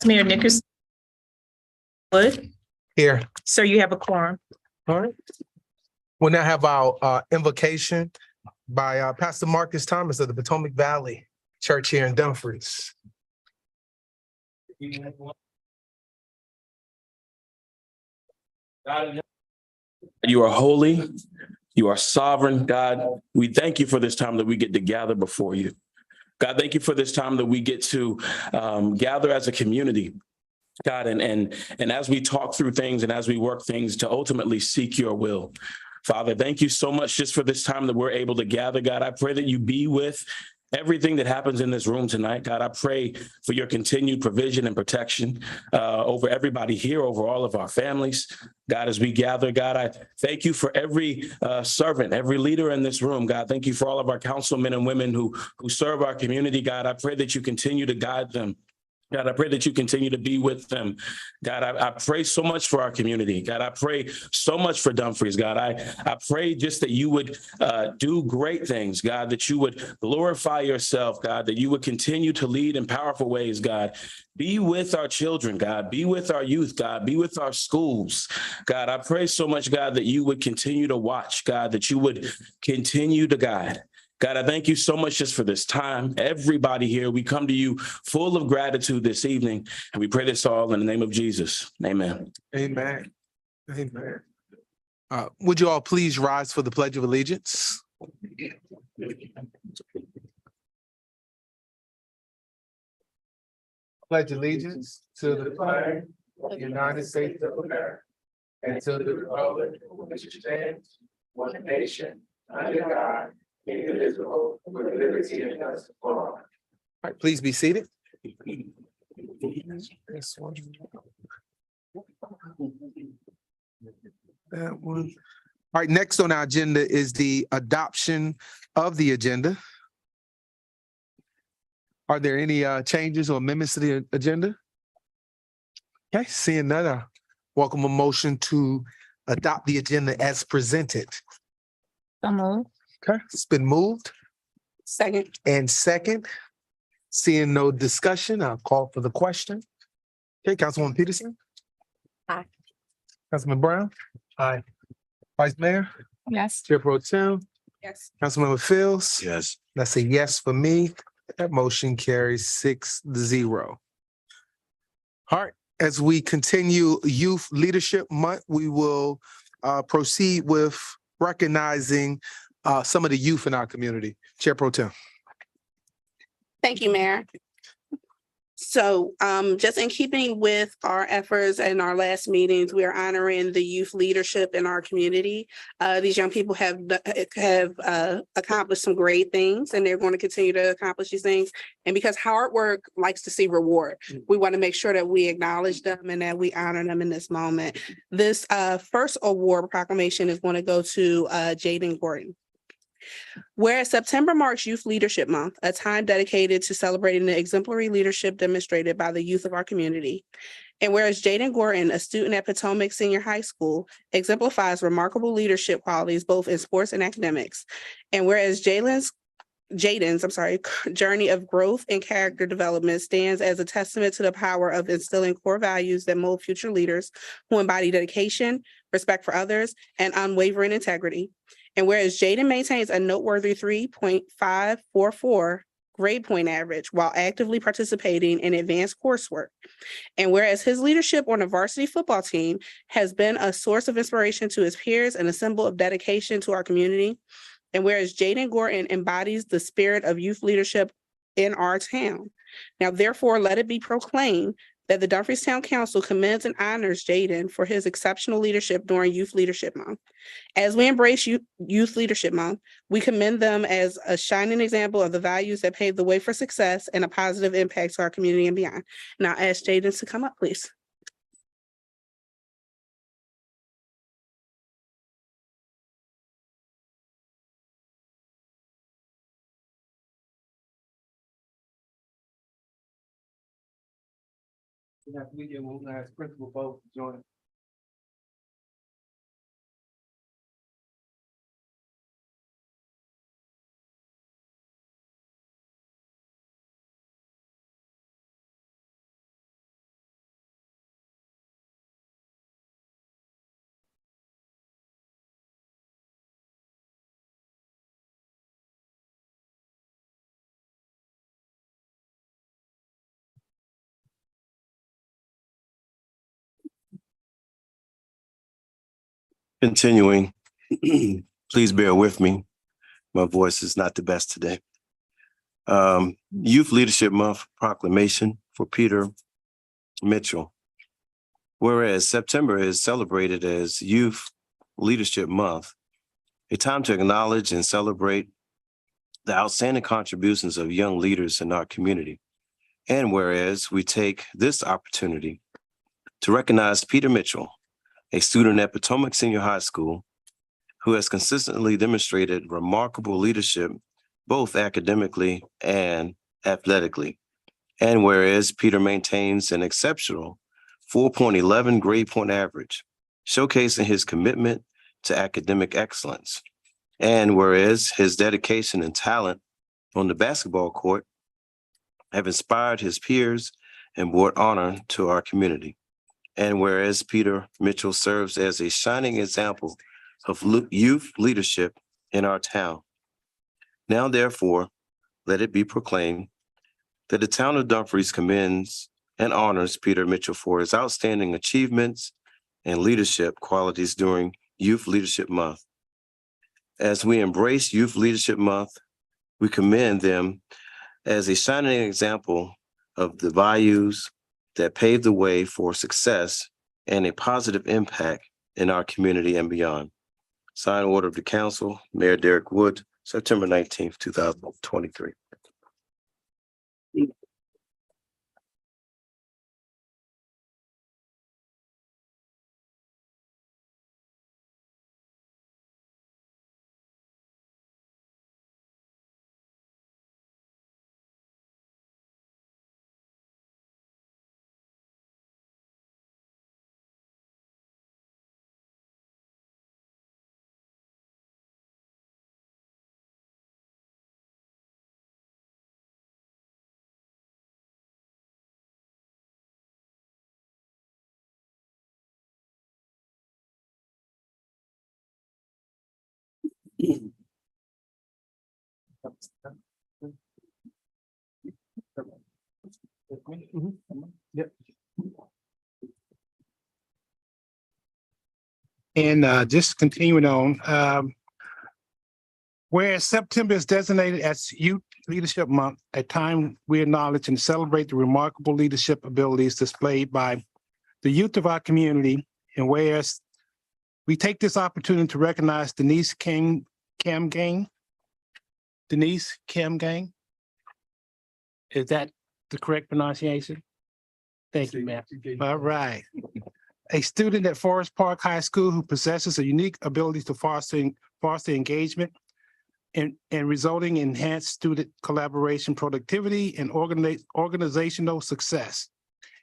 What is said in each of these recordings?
Mayor Nickerson. Wood. Here. Sir, you have a quorum. All right. We'll now have our invocation by Pastor Marcus Thomas of the Potomac Valley Church here in Dumfries. You are holy. You are sovereign, God. We thank you for this time that we get to gather before you. God, thank you for this time that we get to gather as a community, God, and as we talk through things and as we work things to ultimately seek your will. Father, thank you so much just for this time that we're able to gather. God, I pray that you be with everything that happens in this room tonight. God, I pray for your continued provision and protection over everybody here, over all of our families. God, as we gather, God, I thank you for every servant, every leader in this room. God, thank you for all of our councilmen and women who serve our community. God, I pray that you continue to guide them. God, I pray that you continue to be with them. God, I pray so much for our community. God, I pray so much for Dumfries. God, I pray just that you would do great things, God, that you would glorify yourself, God, that you would continue to lead in powerful ways, God. Be with our children, God. Be with our youth, God. Be with our schools. God, I pray so much, God, that you would continue to watch, God, that you would continue to guide. God, I thank you so much just for this time. Everybody here, we come to you full of gratitude this evening, and we pray this all in the name of Jesus. Amen. Amen. Amen. Would you all please rise for the Pledge of Allegiance? Pledge allegiance to the flag of the United States of America and to the republic which stands one nation under God, indivisible, with liberty and justice for all. All right, please be seated. That one. All right, next on our agenda is the adoption of the agenda. Are there any changes or amendments to the agenda? Okay, seeing none, I welcome a motion to adopt the agenda as presented. So moved. Okay, it's been moved Second. and second. Seeing no discussion, I'll call for the question. Okay, Councilwoman Peterson? Aye. Councilman Brown? Aye. Vice Mayor? Yes. Chair Pro Tem? Yes. Councilmember Fields? Yes. That's a yes for me. That motion carries 6-0. All right, as we continue Youth Leadership Month, we will proceed with recognizing some of the youth in our community. Chair Pro Tem. Thank you, Mayor. So just in keeping with our efforts and our last meetings, we are honoring the youth leadership in our community. These young people have accomplished some great things, and they're going to continue to accomplish these things. And because hard work likes to see reward, we want to make sure that we acknowledge them and that we honor them in this moment. This first award proclamation is going to go to Jaden Gordon. Whereas September marks Youth Leadership Month, a time dedicated to celebrating the exemplary leadership demonstrated by the youth of our community. And whereas Jaden Gordon, a student at Potomac Senior High School, exemplifies remarkable leadership qualities both in sports and academics. And whereas Jaden's journey of growth and character development stands as a testament to the power of instilling core values that mold future leaders who embody dedication, respect for others, and unwavering integrity. And whereas Jaden maintains a noteworthy 3.544 grade point average while actively participating in advanced coursework. And whereas his leadership on the varsity football team has been a source of inspiration to his peers and a symbol of dedication to our community. And whereas Jaden Gordon embodies the spirit of youth leadership in our town. Now, therefore, let it be proclaimed that the Dumfries Town Council commends and honors Jaden for his exceptional leadership during Youth Leadership Month. As we embrace Youth Leadership Month, we commend them as a shining example of the values that pave the way for success and a positive impact to our community and beyond. Now, I ask Jaden to come up, please. We'll ask Principal Bo to join. Continuing, please bear with me. My voice is not the best today. Youth Leadership Month proclamation for Peter Mitchell. Whereas September is celebrated as Youth Leadership Month, a time to acknowledge and celebrate the outstanding contributions of young leaders in our community. And whereas we take this opportunity to recognize Peter Mitchell, a student at Potomac Senior High School, who has consistently demonstrated remarkable leadership, both academically and athletically. And whereas Peter maintains an exceptional 4.11 grade point average, showcasing his commitment to academic excellence. And whereas his dedication and talent on the basketball court have inspired his peers and brought honor to our community. And whereas Peter Mitchell serves as a shining example of youth leadership in our town. Now, therefore, let it be proclaimed that the town of Dumfries commends and honors Peter Mitchell for his outstanding achievements and leadership qualities during Youth Leadership Month. As we embrace Youth Leadership Month, we commend them as a shining example of the values that pave the way for success and a positive impact in our community and beyond. Signed order of the council, Mayor Derek Wood, September 19th, 2023. Yep. And just continuing on, whereas September is designated as Youth Leadership Month, a time we acknowledge and celebrate the remarkable leadership abilities displayed by the youth of our community, and whereas we take this opportunity to recognize Denise Camgang. Denise Camgang. Is that the correct pronunciation? Thank you, ma'am. All right. A student at Forest Park High School who possesses a unique ability to foster engagement and resulting in enhanced student collaboration, productivity, and organizational success.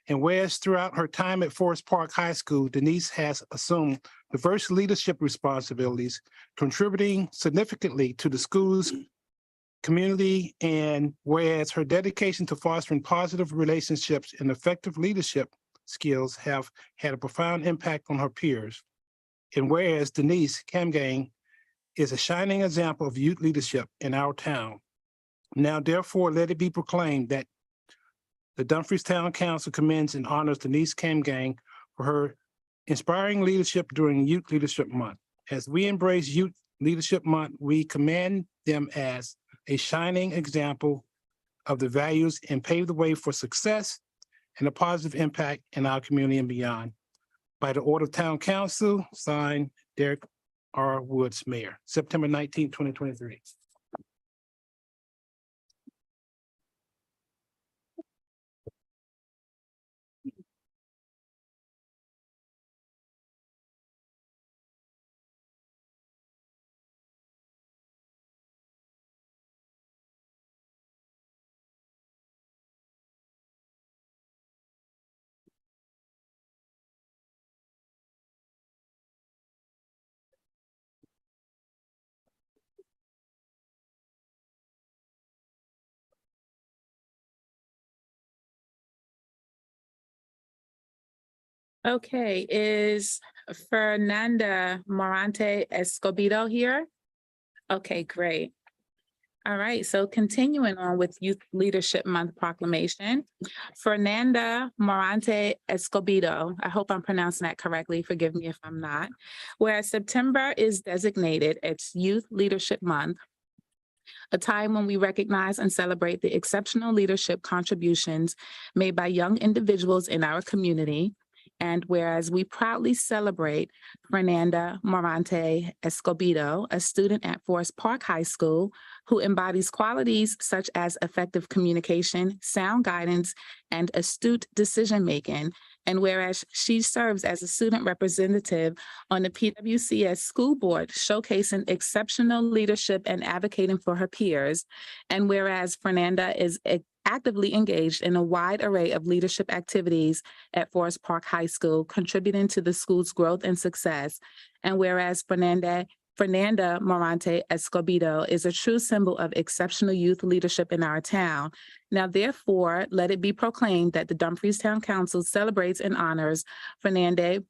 And whereas throughout her time at Forest Park High School, Denise has assumed diverse leadership responsibilities, contributing significantly to the school's community, and whereas her dedication to fostering positive relationships and effective leadership skills have had a profound impact on her peers. And whereas Denise Camgang is a shining example of youth leadership in our town. Now, therefore, let it be proclaimed that the Dumfries Town Council commends and honors Denise Camgang for her inspiring leadership during Youth Leadership Month. As we embrace Youth Leadership Month, we commend them as a shining example of the values and pave the way for success and a positive impact in our community and beyond. By the order of Town Council, signed Derek R. Woods, Mayor, September 19th, 2023. Okay, is Fernanda Morante Escobedo here? Okay, great. All right, so continuing on with Youth Leadership Month proclamation, Fernanda Morante Escobedo, I hope I'm pronouncing that correctly, forgive me if I'm not. Whereas September is designated as Youth Leadership Month, a time when we recognize and celebrate the exceptional leadership contributions made by young individuals in our community. And whereas we proudly celebrate Fernanda Morante Escobedo, a student at Forest Park High School who embodies qualities such as effective communication, sound guidance, and astute decision-making. And whereas she serves as a student representative on the PWCS school board, showcasing exceptional leadership and advocating for her peers. And whereas Fernanda is actively engaged in a wide array of leadership activities at Forest Park High School, contributing to the school's growth and success. And whereas Fernanda Morante Escobedo is a true symbol of exceptional youth leadership in our town. Now, therefore, let it be proclaimed that the Dumfries Town Council celebrates and honors Fernanda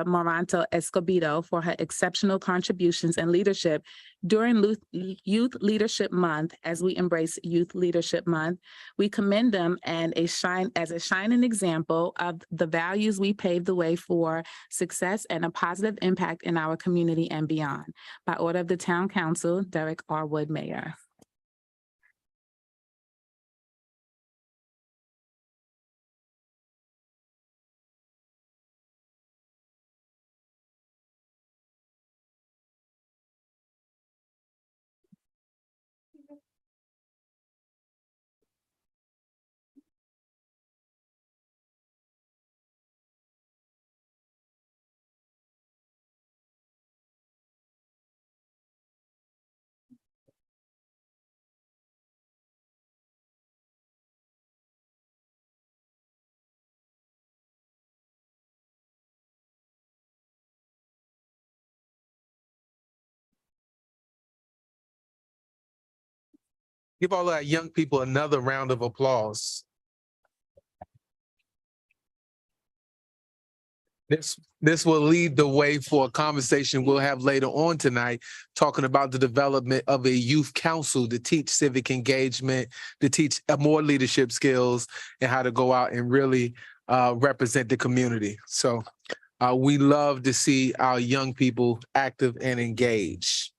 Morante Escobedo for her exceptional contributions and leadership during Youth Leadership Month. As we embrace Youth Leadership Month, we commend them as a shining example of the values we paved the way for success and a positive impact in our community and beyond. By order of the Town Council, Derek R. Wood, Mayor. Give all our young people another round of applause. This will lead the way for a conversation we'll have later on tonight, talking about the development of a youth council to teach civic engagement, to teach more leadership skills, and how to go out and really represent the community. So we love to see our young people active and engaged.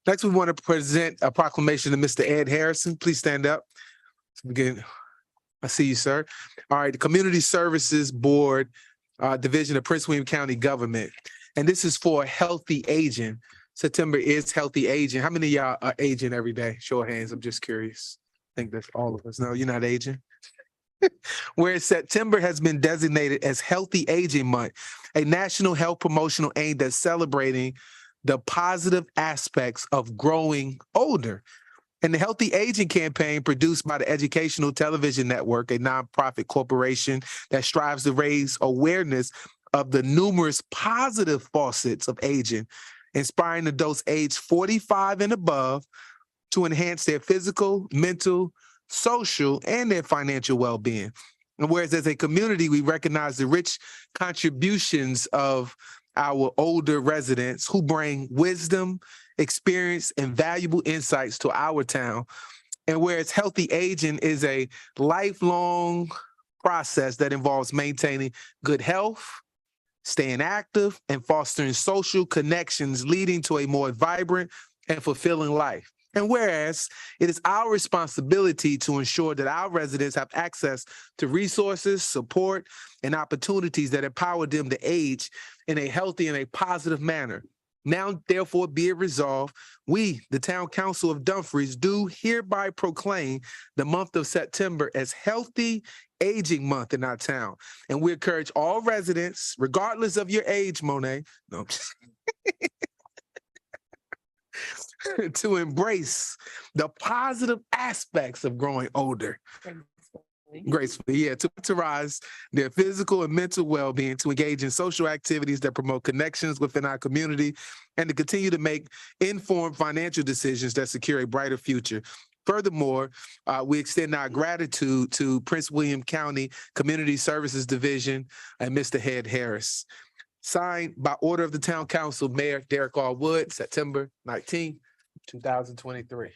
Next, we want to present a proclamation to Mr. Ed Harrison. Please stand up. Again, I see you, sir. All right, the Community Services Board, Division of Prince William County Government. And this is for healthy aging. September is healthy aging. How many of y'all are aging every day? Show of hands, I'm just curious. I think that's all of us. No, you're not aging. Whereas September has been designated as Healthy Aging Month, a national health promotional aimed at celebrating the positive aspects of growing older. And the Healthy Aging campaign, produced by the Educational Television Network, a nonprofit corporation that strives to raise awareness of the numerous positive facets of aging, inspiring adults aged 45 and above to enhance their physical, mental, social, and their financial well-being. And whereas as a community, we recognize the rich contributions of our older residents who bring wisdom, experience, and valuable insights to our town. And whereas healthy aging is a lifelong process that involves maintaining good health, staying active, and fostering social connections, leading to a more vibrant and fulfilling life. And whereas it is our responsibility to ensure that our residents have access to resources, support, and opportunities that empower them to age in a healthy and a positive manner. Now, therefore, be it resolved, we, the Town Council of Dumfries, do hereby proclaim the month of September as Healthy Aging Month in our town. And we encourage all residents, regardless of your age, Monet, no, to embrace the positive aspects of growing older. Gracefully, yeah, to rise their physical and mental well-being, to engage in social activities that promote connections within our community, and to continue to make informed financial decisions that secure a brighter future. Furthermore, we extend our gratitude to Prince William County Community Services Division and Mr. Ed Harris. Signed by order of the Town Council, Mayor Derek R. Wood, September 19th, 2023.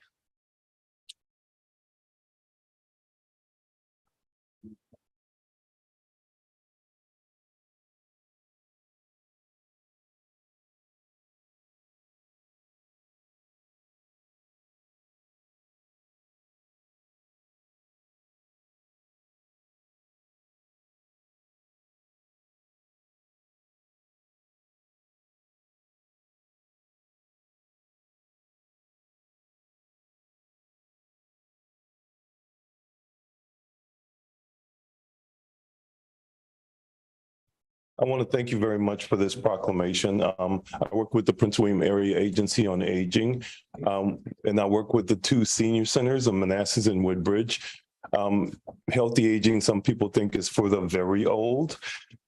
I want to thank you very much for this proclamation. I work with the Prince William Area Agency on Aging, and I work with the two senior centers of Manassas and Woodbridge. Healthy aging, some people think is for the very old.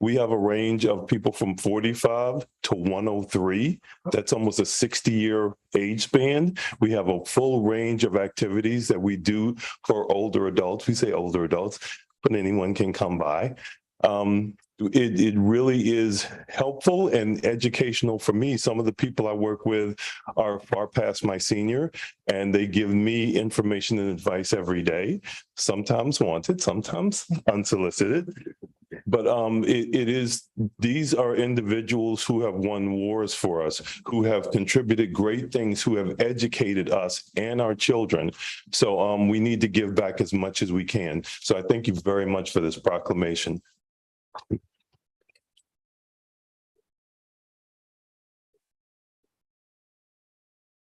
We have a range of people from 45 to 103. That's almost a 60-year age span. We have a full range of activities that we do for older adults. We say older adults, but anyone can come by. It really is helpful and educational for me. Some of the people I work with are far past my senior, and they give me information and advice every day, sometimes wanted, sometimes unsolicited. But these are individuals who have won wars for us, who have contributed great things, who have educated us and our children. So we need to give back as much as we can. So I thank you very much for this proclamation.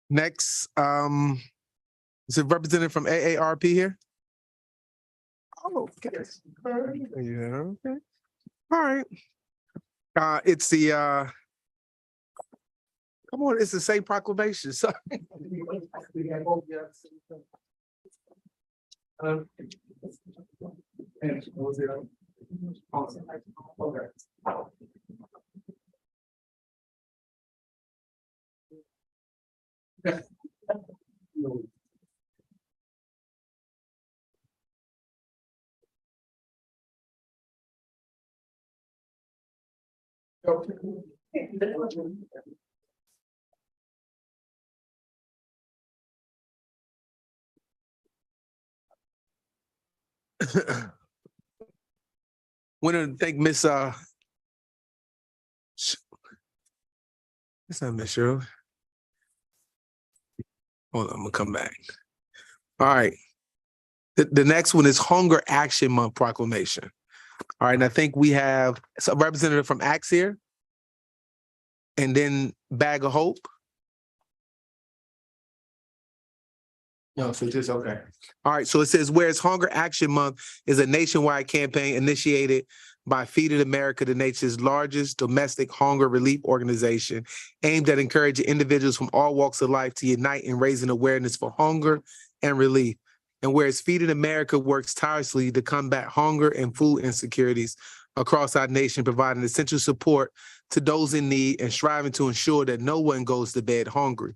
Next, is it representative from AARP here? Oh, okay. Yeah, okay. All right. It's the come on, it's the same proclamation. Sorry. Want to thank Miss it's not Miss Shirley. Hold on, I'm gonna come back. All right. The next one is Hunger Action Month proclamation. All right, and I think we have a representative from Axe here. And then Bag of Hope. No, so just okay. All right, so it says, whereas Hunger Action Month is a nationwide campaign initiated by Feeding America, the nation's largest domestic hunger relief organization, aimed at encouraging individuals from all walks of life to unite in raising awareness for hunger and relief. And whereas Feeding America works tirelessly to combat hunger and food insecurities across our nation, providing essential support to those in need and striving to ensure that no one goes to bed hungry.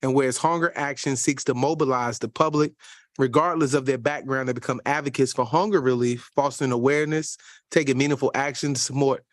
And whereas Hunger Action seeks to mobilize the public, regardless of their background, to become advocates for hunger relief, fostering awareness, taking meaningful action to support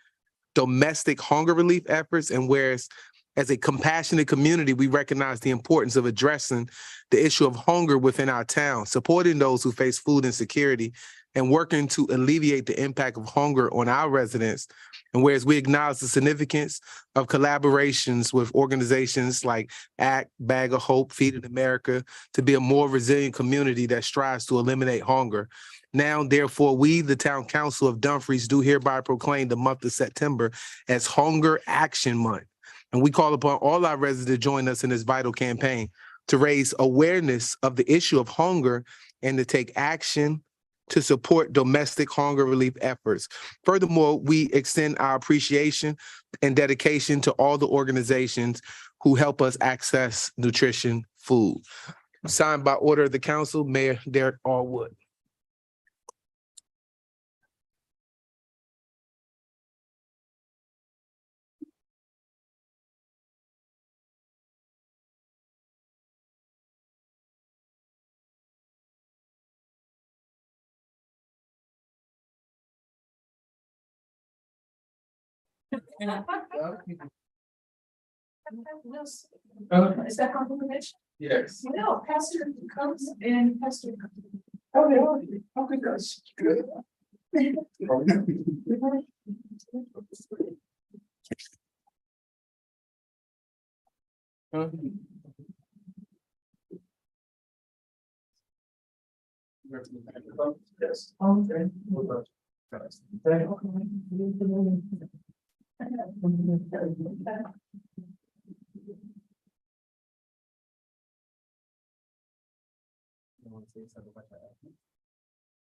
domestic hunger relief efforts. And whereas as a compassionate community, we recognize the importance of addressing the issue of hunger within our town, supporting those who face food insecurity, and working to alleviate the impact of hunger on our residents. And whereas we acknowledge the significance of collaborations with organizations like ACT, Bag of Hope, Feeding America, to be a more resilient community that strives to eliminate hunger. Now, therefore, we, the Town Council of Dumfries, do hereby proclaim the month of September as Hunger Action Month. And we call upon all our residents to join us in this vital campaign to raise awareness of the issue of hunger and to take action to support domestic hunger relief efforts. Furthermore, we extend our appreciation and dedication to all the organizations who help us access nutrition food. Signed by order of the council, Mayor Derek R. Wood. Is that confirmation? Yes. No, Pastor comes and Pastor. Okay, okay, guys. Good. Yes. Okay.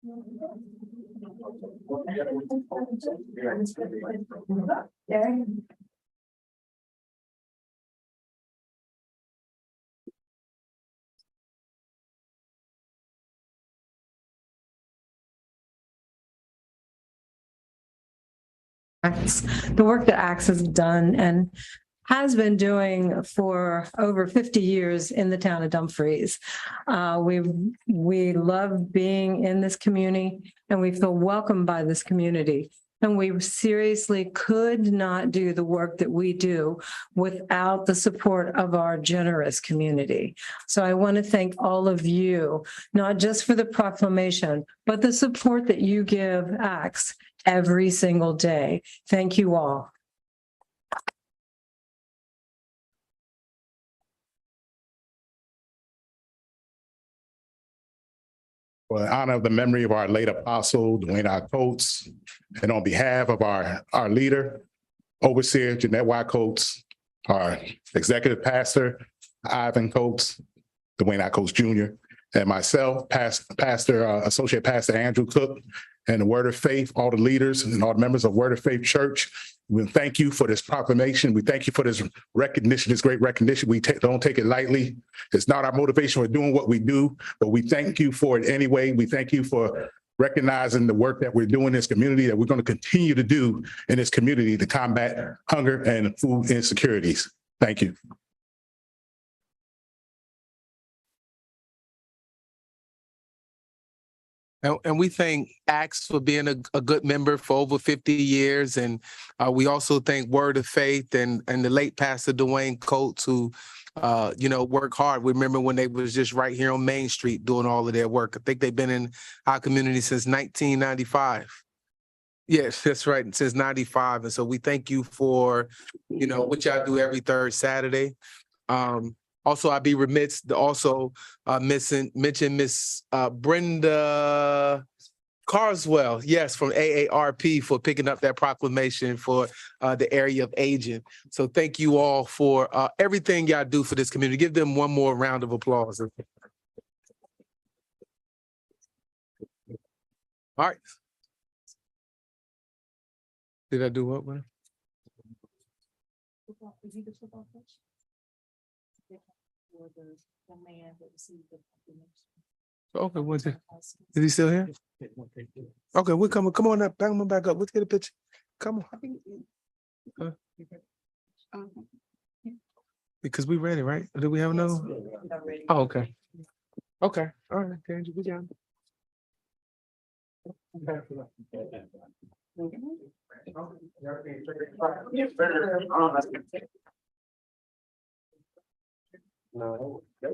The work that Axe has done and has been doing for over 50 years in the town of Dumfries. We love being in this community and we feel welcomed by this community. And we seriously could not do the work that we do without the support of our generous community. So I want to thank all of you, not just for the proclamation, but the support that you give Axe every single day. Thank you all. For the honor of the memory of our late apostle, Dwayne R. Coates, and on behalf of our leader, overseer Jeanette Y. Coates, our executive pastor, Ivan Coates, Dwayne R. Coates Jr., and myself, Associate Pastor Andrew Cook, and the Word of Faith, all the leaders and all the members of Word of Faith Church. We thank you for this proclamation. We thank you for this recognition, this great recognition. We don't take it lightly. It's not our motivation for doing what we do, but we thank you for it anyway. We thank you for recognizing the work that we're doing in this community, that we're going to continue to do in this community to combat hunger and food insecurities. Thank you. And we thank Axe for being a good member for over 50 years. And we also thank Word of Faith and the late Pastor Dwayne Coates, who, work hard. We remember when they was just right here on Main Street doing all of their work. I think they've been in our community since 1995. Yes, that's right, since 95. And so we thank you for, what y'all do every third Saturday. Also, I'd be remiss to also mention Miss Brenda Carswell, yes, from AARP for picking up that proclamation for the area of aging. So thank you all for everything y'all do for this community. Give them one more round of applause. All right. Did I do what, man? Okay, what's it? Is he still here? Okay, we're coming. Come on up. Back him back up. Let's get a picture. Come on. Because we ready, right? Or do we have another? Oh, okay. Okay. All right, Andrew, good job. No. Yeah.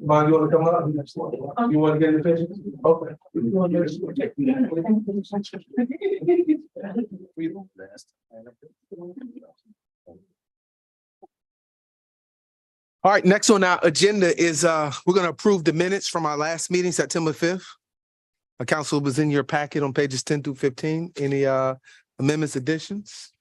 Mom, you want to come up? You want to get in the picture? Okay. All right, next on our agenda is we're going to approve the minutes from our last meeting, September 5th. The council was in your packet on pages 10 through 15. Any amendments, additions?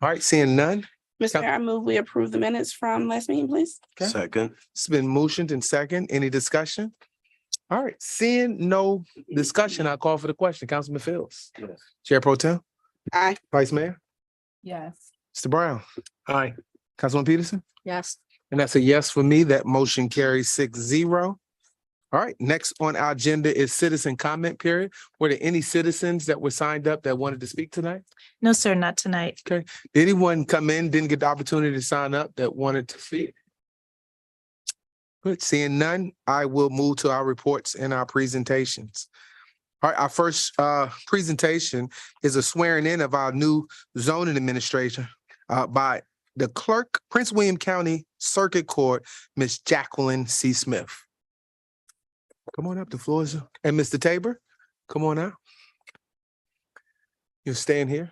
All right, seeing none. Mr. Mayor, I move we approve the minutes from last meeting, please. Okay. Second. It's been motioned and second. Any discussion? All right, seeing no discussion, I'll call for the question. Councilman Fields. Yes. Chair Pro Tem. Aye. Vice Mayor. Yes. Mr. Brown. Aye. Councilman Peterson. Yes. And that's a yes for me. That motion carries 6-0. All right, next on our agenda is citizen comment period. Were there any citizens that were signed up that wanted to speak tonight? No, sir, not tonight. Okay. Did anyone come in, didn't get the opportunity to sign up that wanted to speak? Good, seeing none, I will move to our reports and our presentations. All right, our first presentation is a swearing in of our new zoning administrator by the clerk, Prince William County Circuit Court, Ms. Jacqueline C. Smith. Come on up, the floor is, and Mr. Tabor, come on out. You stand here?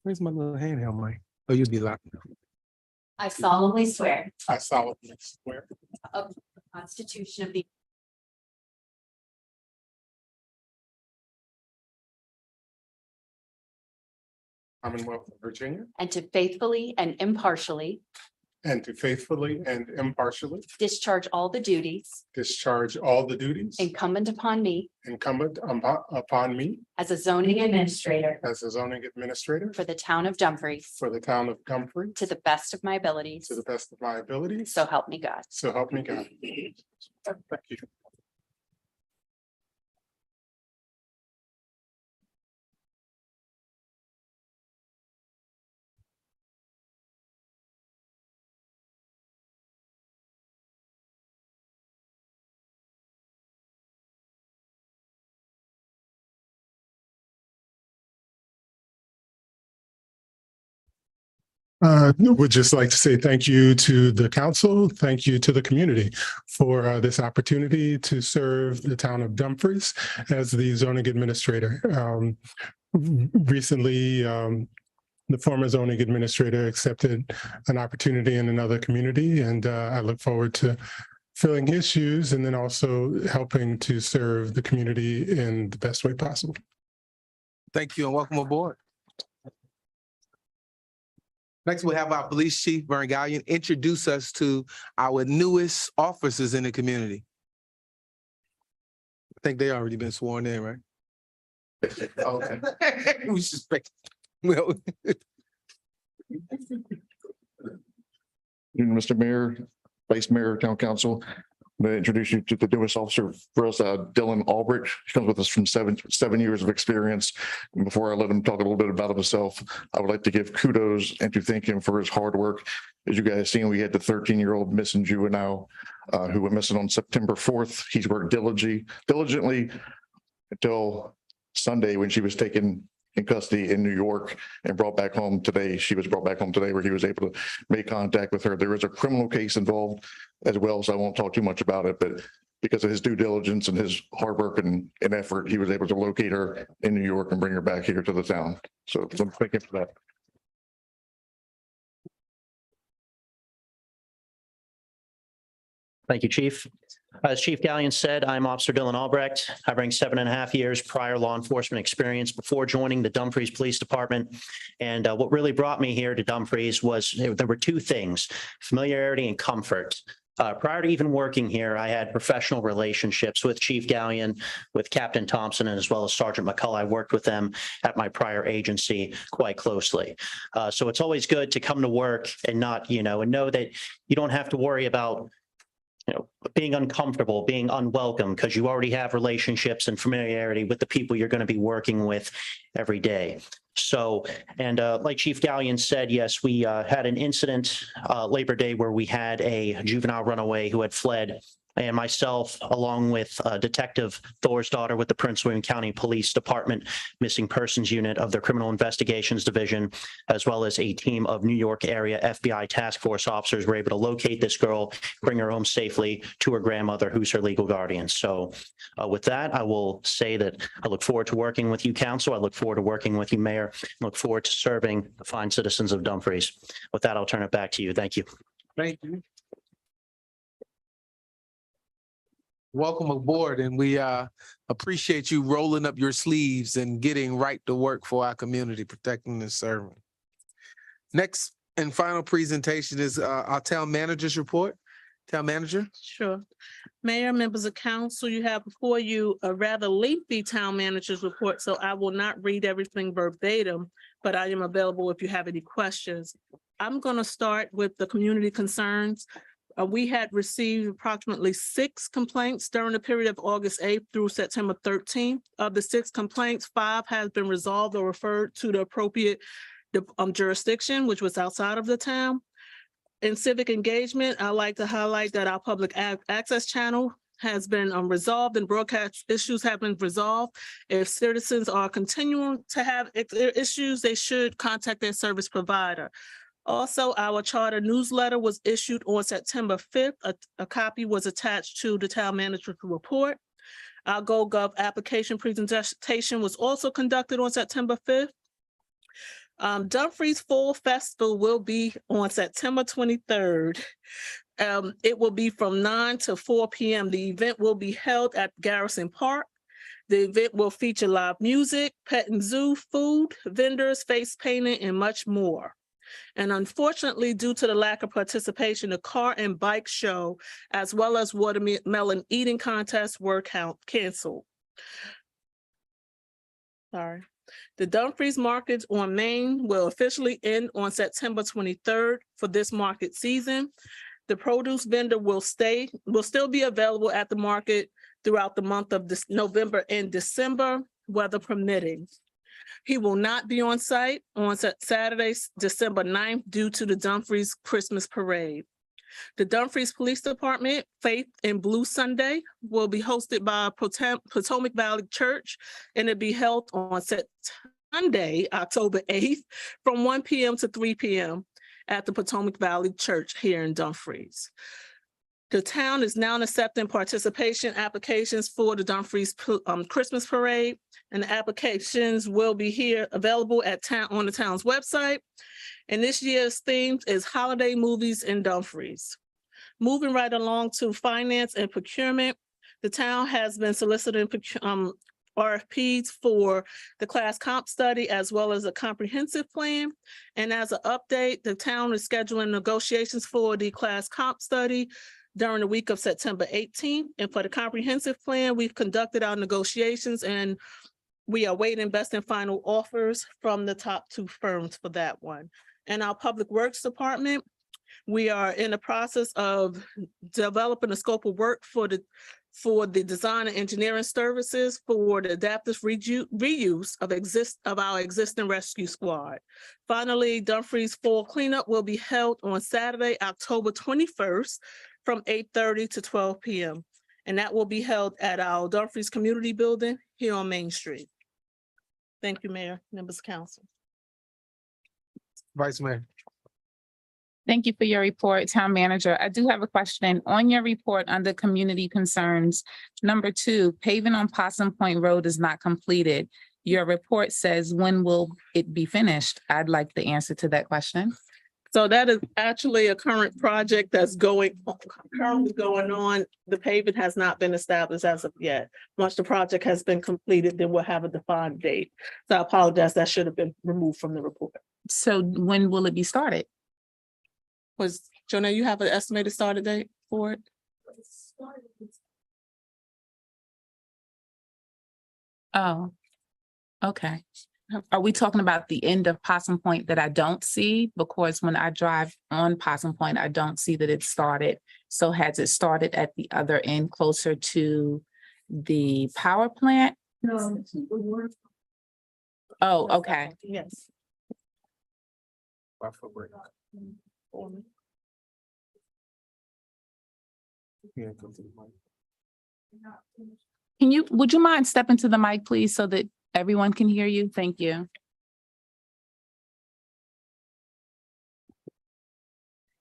Where's my little handheld mic? Oh, you'll be locked. I solemnly swear I solemnly swear of the Constitution of the Commonwealth of Virginia and to faithfully and impartially and to faithfully and impartially discharge all the duties discharge all the duties incumbent upon me incumbent upon me as a zoning administrator as a zoning administrator for the town of Dumfries for the town of Dumfries to the best of my abilities. to the best of my abilities. So help me God. So help me God. Thank you. Would just like to say thank you to the council, thank you to the community for this opportunity to serve the town of Dumfries as the zoning administrator. Recently, the former zoning administrator accepted an opportunity in another community, and I look forward to filling his shoes and then also helping to serve the community in the best way possible. Thank you and welcome aboard. Next, we have our police chief, Vern Gallion, introduce us to our newest officers in the community. I think they already been sworn in, right? Okay. We suspect. Well, Mr. Mayor, Vice Mayor, Town Council, I'm going to introduce you to the newest officer for us, Dylan Albrecht. He comes with us from seven years of experience. And before I let him talk a little bit about himself, I would like to give kudos and to thank him for his hard work. As you guys seen, we had the 13-year-old missing juvenile who went missing on September 4th. He's worked diligently until Sunday when she was taken in custody in New York and brought back home today. She was brought back home today where he was able to make contact with her. There is a criminal case involved as well, so I won't talk too much about it, but because of his due diligence and his hard work and effort, he was able to locate her in New York and bring her back here to the town. So I'm thanking for that. Thank you, Chief. As Chief Gallion said, I'm Officer Dylan Albrecht. I bring 7.5 years prior law enforcement experience before joining the Dumfries Police Department. And what really brought me here to Dumfries was there were two things: familiarity and comfort. Prior to even working here, I had professional relationships with Chief Gallion, with Captain Thompson, and as well as Sergeant McCullough. I worked with them at my prior agency quite closely. So it's always good to come to work and not, and know that you don't have to worry about being uncomfortable, being unwelcome, because you already have relationships and familiarity with the people you're going to be working with every day. So, and like Chief Gallion said, yes, we had an incident Labor Day where we had a juvenile runaway who had fled. And myself, along with Detective Thor's daughter with the Prince William County Police Department Missing Persons Unit of their Criminal Investigations Division, as well as a team of New York area FBI task force officers, were able to locate this girl, bring her home safely to her grandmother, who's her legal guardian. So with that, I will say that I look forward to working with you, Council. I look forward to working with you, Mayor. I look forward to serving the fine citizens of Dumfries. With that, I'll turn it back to you. Thank you. thank you. Welcome aboard, and we appreciate you rolling up your sleeves and getting right to work for our community, protecting and serving. Next and final presentation is our town manager's report. Town manager. Sure. Mayor, members of council, you have before you a rather lengthy town manager's report, so I will not read everything verbatim, but I am available if you have any questions. I'm going to start with the community concerns. We had received approximately 6 complaints during the period of August 8th through September 13th. Of the 6 complaints, 5 has been resolved or referred to the appropriate jurisdiction, which was outside of the town. In civic engagement, I'd like to highlight that our public access channel has been resolved and broadcast issues have been resolved. If citizens are continuing to have issues, they should contact their service provider. Also, our charter newsletter was issued on September 5th. A copy was attached to the town manager's report. Our GoGov application presentation was also conducted on September 5th. Dumfries Fall Festival will be on September 23rd. It will be from 9 to 4 p.m. The event will be held at Garrison Park. The event will feature live music, pet and zoo, food, vendors, face painting, and much more. And unfortunately, due to the lack of participation, the car and bike show, as well as watermelon eating contest were canceled. Sorry. The Dumfries Market on Main will officially end on September 23rd for this market season. The produce vendor will still be available at the market throughout the month of November and December, weather permitting. He will not be on site on Saturday, December 9th, due to the Dumfries Christmas Parade. The Dumfries Police Department Faith in Blue Sunday will be hosted by Potomac Valley Church, and it'll be held on Sunday, October 8th, from 1 p.m. to 3 p.m. at the Potomac Valley Church here in Dumfries. The town is now accepting participation applications for the Dumfries Christmas Parade, and the applications will be available on the town's website. And this year's theme is holiday movies in Dumfries. Moving right along to finance and procurement, the town has been soliciting RFPs for the class comp study as well as a comprehensive plan. And as an update, the town is scheduling negotiations for the class comp study during the week of September 18th. And for the comprehensive plan, we've conducted our negotiations and we are waiting best and final offers from the top 2 firms for that one. And our Public Works Department, we are in the process of developing a scope of work for the design and engineering services for the adaptive reuse of our existing rescue squad. Finally, Dumfries Fall Cleanup will be held on Saturday, October 21st from 8:30 to 12 p.m. And that will be held at our Dumfries Community Building here on Main Street. Thank you, Mayor, members of council. Vice Mayor. Thank you for your report, Town Manager. I do have a question. On your report under community concerns, number 2, paving on Possum Point Road is not completed. Your report says, when will it be finished? I'd like the answer to that question. So that is actually a current project that's currently going on. The paving has not been established as of yet. Once the project has been completed, then we'll have a defined date. So I apologize, that should have been removed from the report. So when will it be started? Jonah, you have an estimated started date for it? Oh, okay. Are we talking about the end of Possum Point that I don't see? Because when I drive on Possum Point, I don't see that it started. So has it started at the other end closer to the power plant? No. Oh, okay. Yes. Would you mind stepping to the mic, please, so that everyone can hear you? Thank you.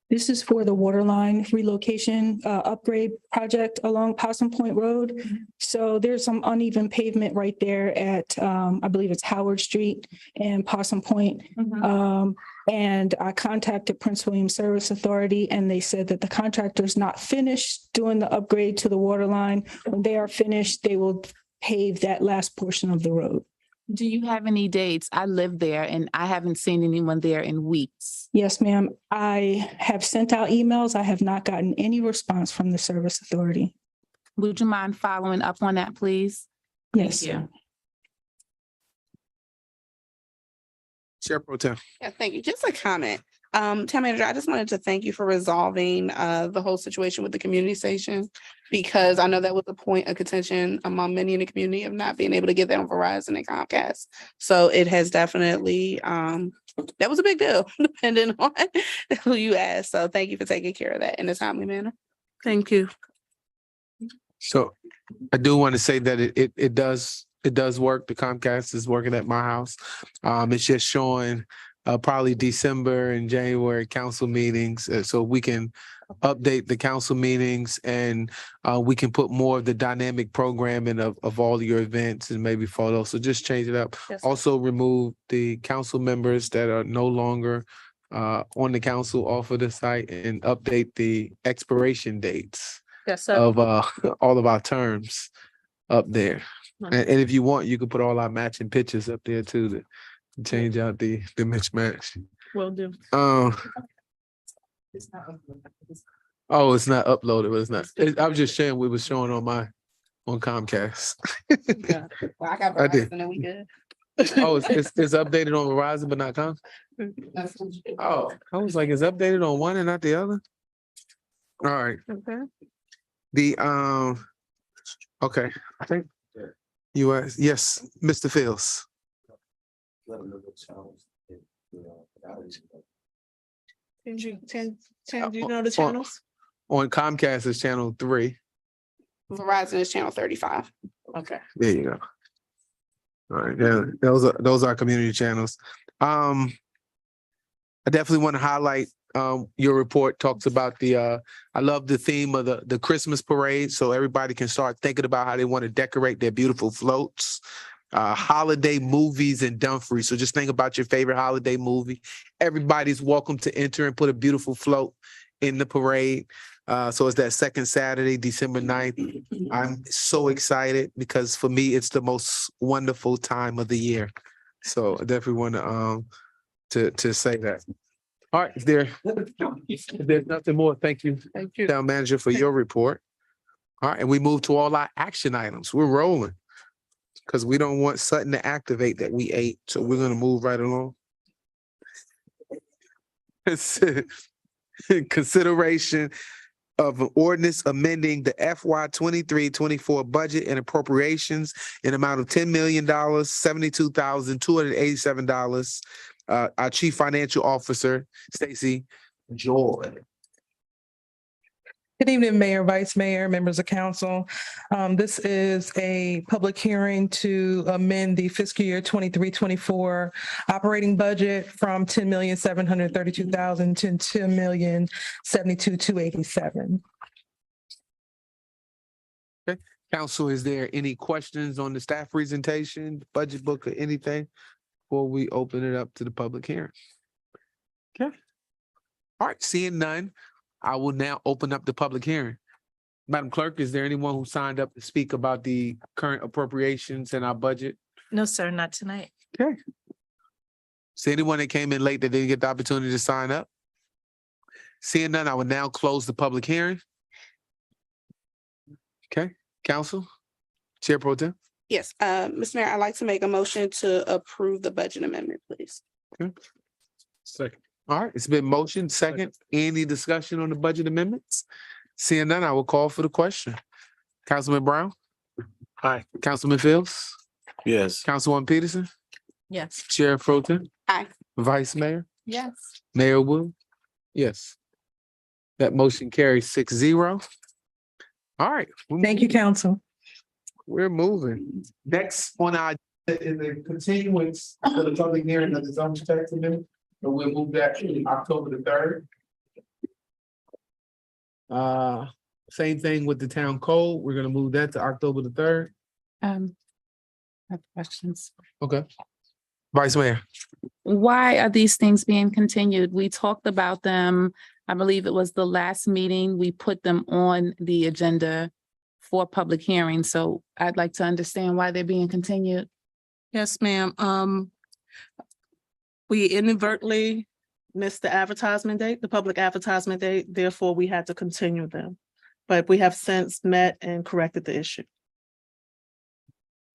This is for the water line relocation upgrade project along Possum Point Road. So there's some uneven pavement right there at, I believe it's Howard Street and Possum Point. And I contacted Prince William Service Authority and they said that the contractor's not finished doing the upgrade to the water line. When they are finished, they will pave that last portion of the road. Do you have any dates? I live there and I haven't seen anyone there in weeks. Yes, ma'am. I have sent out emails. I have not gotten any response from the service authority. Would you mind following up on that, please? Yes. Thank you. Chair Pro Tem. Yeah, thank you. Just a comment. Town Manager, I just wanted to thank you for resolving the whole situation with the community station, because I know that was a point of contention among many in the community of not being able to get that on Verizon and Comcast. So it has definitely, that was a big deal, depending on who you ask. So thank you for taking care of that in a timely manner. Thank you. So I do want to say that it does work. The Comcast is working at my house. It's just showing probably December and January council meetings, so we can update the council meetings and we can put more of the dynamic programming of all your events and maybe photos. So just change it up. Yes. Also remove the council members that are no longer on the council off of the site and update the expiration dates Yes, sir. of all of our terms up there. And if you want, you can put all our matching pictures up there too to change out the mismatch. Will do. Oh, it's not uploaded, but it's not. I was just sharing what was showing on Comcast. Well, I got I did. Verizon and we good. Oh, it's updated on Verizon, but not Comcast. Oh, I was like, it's updated on one and not the other. All right. Okay. The okay, I think US, yes, Mr. Fields. Do you know the channels? On Comcast is channel 3. Verizon is channel 35. Okay. There you go. All right, yeah, those are community channels. I definitely want to highlight your report talks about the I love the theme of the Christmas parade, so everybody can start thinking about how they want to decorate their beautiful floats. Holiday movies in Dumfries. So just think about your favorite holiday movie. Everybody's welcome to enter and put a beautiful float in the parade. So it's that second Saturday, December 9th. I'm so excited because for me, it's the most wonderful time of the year. So I definitely want to say that. All right, if there's nothing more, thank you. Thank you. Town manager for your report. All right, and we move to all our action items. We're rolling because we don't want Sutton to activate that we ate. So we're gonna move right along. Consideration of an ordinance amending the FY 23-24 budget and appropriations in amount of $10 million, $72,287. Our Chief Financial Officer, Stacy Joy. Good evening, Mayor, Vice Mayor, members of council. This is a public hearing to amend the fiscal year 23-24 operating budget from $10,732,000 to $10,072,287. Okay, council, is there any questions on the staff presentation, budget book, or anything before we open it up to the public hearing? Okay. All right, seeing none, I will now open up the public hearing. Madam Clerk, is there anyone who signed up to speak about the current appropriations in our budget? No, sir, not tonight. Okay. Is there anyone that came in late that didn't get the opportunity to sign up? Seeing none, I will now close the public hearing. Okay, council, Chair Pro Tem. Yes, Mr. Mayor, I'd like to make a motion to approve the budget amendment, please. Okay. Second. All right, it's been motioned. Second, any discussion on the budget amendments? Seeing none, I will call for the question. Councilman Brown? Aye. Councilman Fields? Yes. Councilwoman Peterson? Yes. Chair Pro Tem? Aye. Vice Mayor? Yes. Mayor Wood? Yes. That motion carries 6-0. All right. Thank you, council. We're moving. Next on our agenda is a continuance of the public hearing of the zoning tax amendment. So we'll move that to October the 3rd. Same thing with the town code. We're gonna move that to October the 3rd. I have questions. Okay. Vice Mayor. Why are these things being continued? We talked about them. I believe it was the last meeting. We put them on the agenda for public hearing. So I'd like to understand why they're being continued. Yes, ma'am. We inadvertently missed the advertisement date, the public advertisement date, therefore we had to continue them. But we have since met and corrected the issue.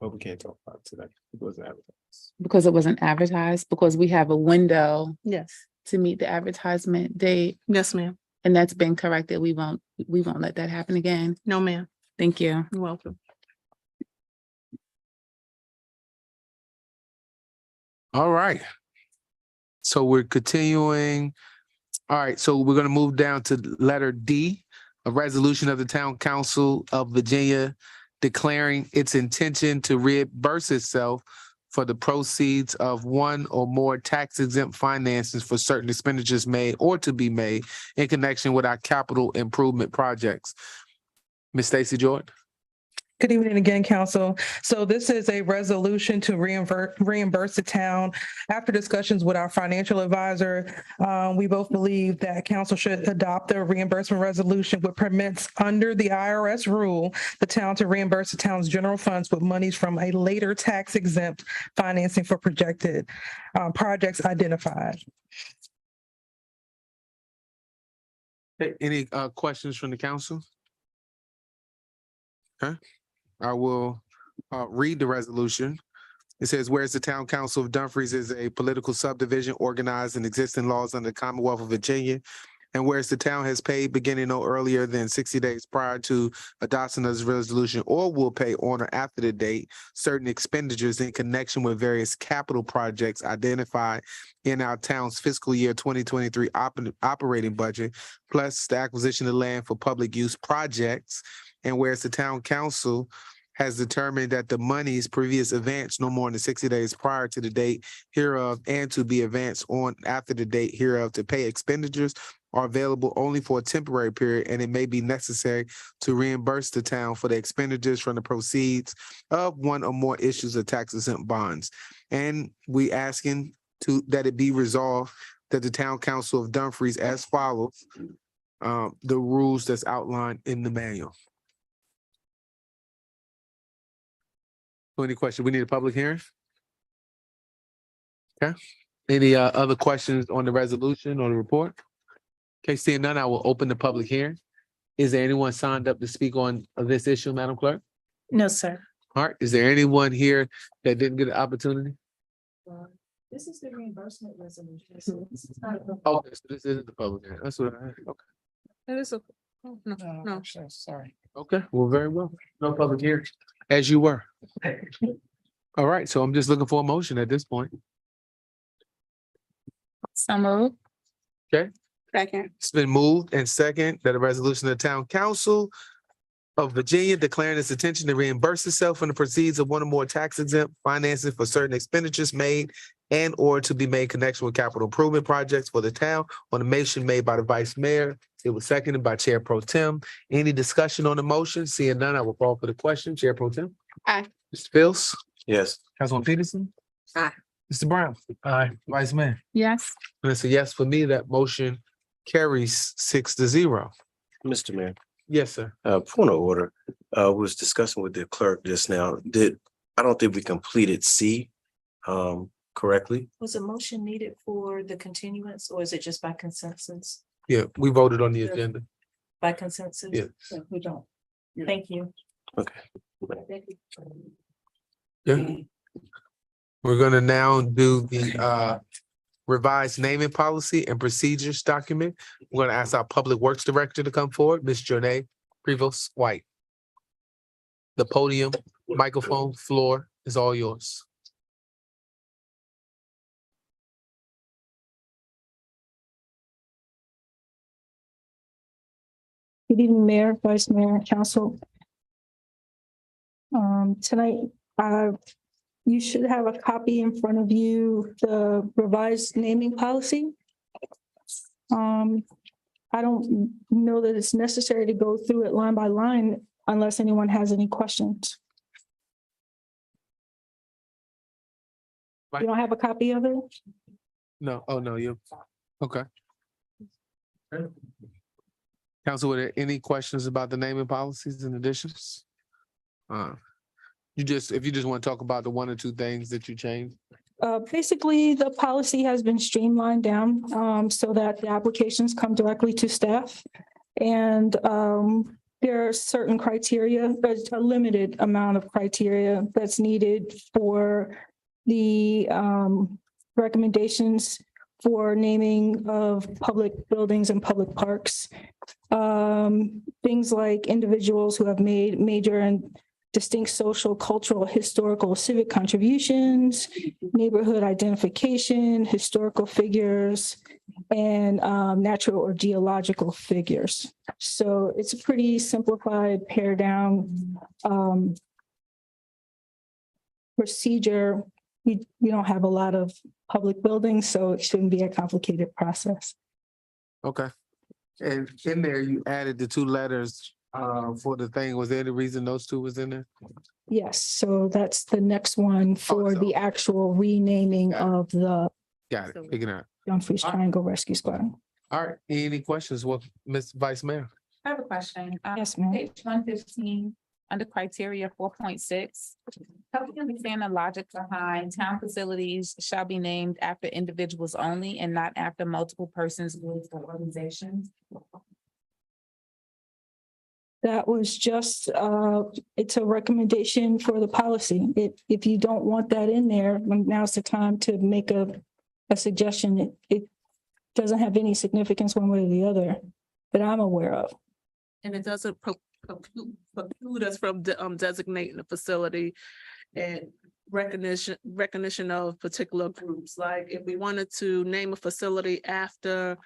Well, we can't talk about it today. It wasn't advertised. Because it wasn't advertised, because we have a window Yes. to meet the advertisement date, Yes, ma'am. and that's been corrected. We won't let that happen again. No, ma'am. Thank you. You're welcome. All right. So we're continuing. All right, so we're gonna move down to letter D, a resolution of the Town Council of Virginia declaring its intention to reimburse itself for the proceeds of one or more tax exempt finances for certain expenditures made or to be made in connection with our capital improvement projects. Ms. Stacy Jordan. Good evening again, council. So this is a resolution to reimburse the town. After discussions with our financial advisor, we both believe that council should adopt the reimbursement resolution, which permits under the IRS rule, the town to reimburse the town's general funds with monies from a later tax exempt financing for projected projects identified. Any questions from the council? Okay. I will read the resolution. It says, whereas the Town Council of Dumfries is a political subdivision organized in existing laws under the Commonwealth of Virginia, and whereas the town has paid beginning no earlier than 60 days prior to adoption of this resolution, or will pay on or after the date, certain expenditures in connection with various capital projects identified in our town's fiscal year 2023 operating budget, plus the acquisition of land for public use projects. And whereas the town council has determined that the monies previous advanced no more than 60 days prior to the date hereof and to be advanced on after the date hereof to pay expenditures are available only for a temporary period, and it may be necessary to reimburse the town for the expenditures from the proceeds of one or more issues of tax exempt bonds. And we asking that it be resolved that the Town Council of Dumfries as follows, the rules that's outlined in the manual. Any question? We need a public hearing? Okay. Any other questions on the resolution or the report? Okay, seeing none, I will open the public hearing. Is there anyone signed up to speak on this issue, Madam Clerk? No, sir. All right, is there anyone here that didn't get an opportunity? This is the reimbursement resolution. Okay, so this isn't the public hearing. That's what I heard. Okay. It is no. Sorry. Okay, well, very well. No public hearing, as you were. All right, so I'm just looking for a motion at this point. So moved. Okay, Second. it's been moved and second that a resolution of the Town Council of Virginia declaring its intention to reimburse itself from the proceeds of one or more tax exempt financing for certain expenditures made and or to be made in connection with capital improvement projects for the town on the motion made by the Vice Mayor. It was seconded by Chair Pro Tem. Any discussion on the motion? Seeing none, I will call for the question. Chair Pro Tem. Aye. Mr. Fields. Yes. Councilman Peterson. Aye. Mr. Brown. Aye. Vice Mayor. Yes. And it's a yes for me. That motion carries 6-0. Mr. Mayor, Yes, sir. point of order. We was discussing with the clerk just now. I don't think we completed C correctly. Was a motion needed for the continuance or is it just by consensus? Yeah, we voted on the agenda. By consensus? Yeah. So we don't. Thank you. Okay. Yeah. We're gonna now do the revised naming policy and procedures document. We're gonna ask our Public Works Director to come forward, Ms. Jonay Prevost White. The podium, microphone, floor is all yours. Good evening, Mayor, Vice Mayor, Council. Tonight, you should have a copy in front of you, the revised naming policy. I don't know that it's necessary to go through it line by line unless anyone has any questions. You don't have a copy of it? No, oh, no, you, okay. Council, were there any questions about the naming policies and additions? If you just want to talk about the one or two things that you changed. Basically, the policy has been streamlined down so that the applications come directly to staff. And there are certain criteria, there's a limited amount of criteria that's needed for the recommendations for naming of public buildings and public parks. Things like individuals who have made major and distinct social, cultural, historical, civic contributions, neighborhood identification, historical figures, and natural or geological figures. So it's a pretty simplified, pared down procedure we don't have a lot of public buildings, so it shouldn't be a complicated process. Okay. And in there, you added the two letters for the thing. Was there any reason those two was in there? Yes, so that's the next one for so- the actual renaming of the Got it. Picking up. Dumfries Triangle Rescue Squad. All right. Any questions with Ms. Vice Mayor? I have a question. Yes, ma'am. Page 115, under criteria 4.6. Help me understand the logic behind town facilities shall be named after individuals only and not after multiple persons, groups, or organizations. That was just, it's a recommendation for the policy. If you don't want that in there, now's the time to make a suggestion. It doesn't have any significance one way or the other that I'm aware of. And it doesn't preclude us from designating a facility and recognition of particular groups. Like if we wanted to name a facility after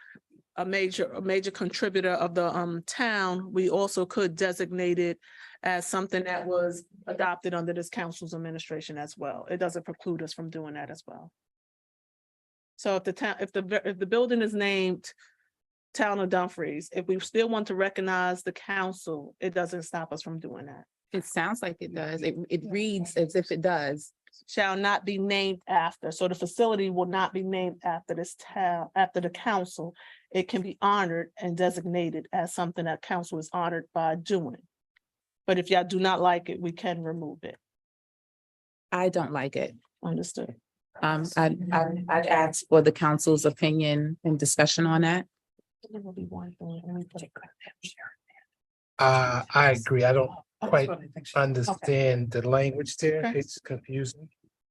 a major contributor of the town, we also could designate it as something that was adopted under this council's administration as well. It doesn't preclude us from doing that as well. So if the town, if the building is named Town of Dumfries, if we still want to recognize the council, it doesn't stop us from doing that. It sounds like it does. It reads as if it does. Shall not be named after. So the facility will not be named after this town, after the council. It can be honored and designated as something that council is honored by doing. But if y'all do not like it, we can remove it. I don't like it. Understood. I'd ask for the council's opinion and discussion on that. I agree. I don't quite understand the language there. Okay. It's confusing.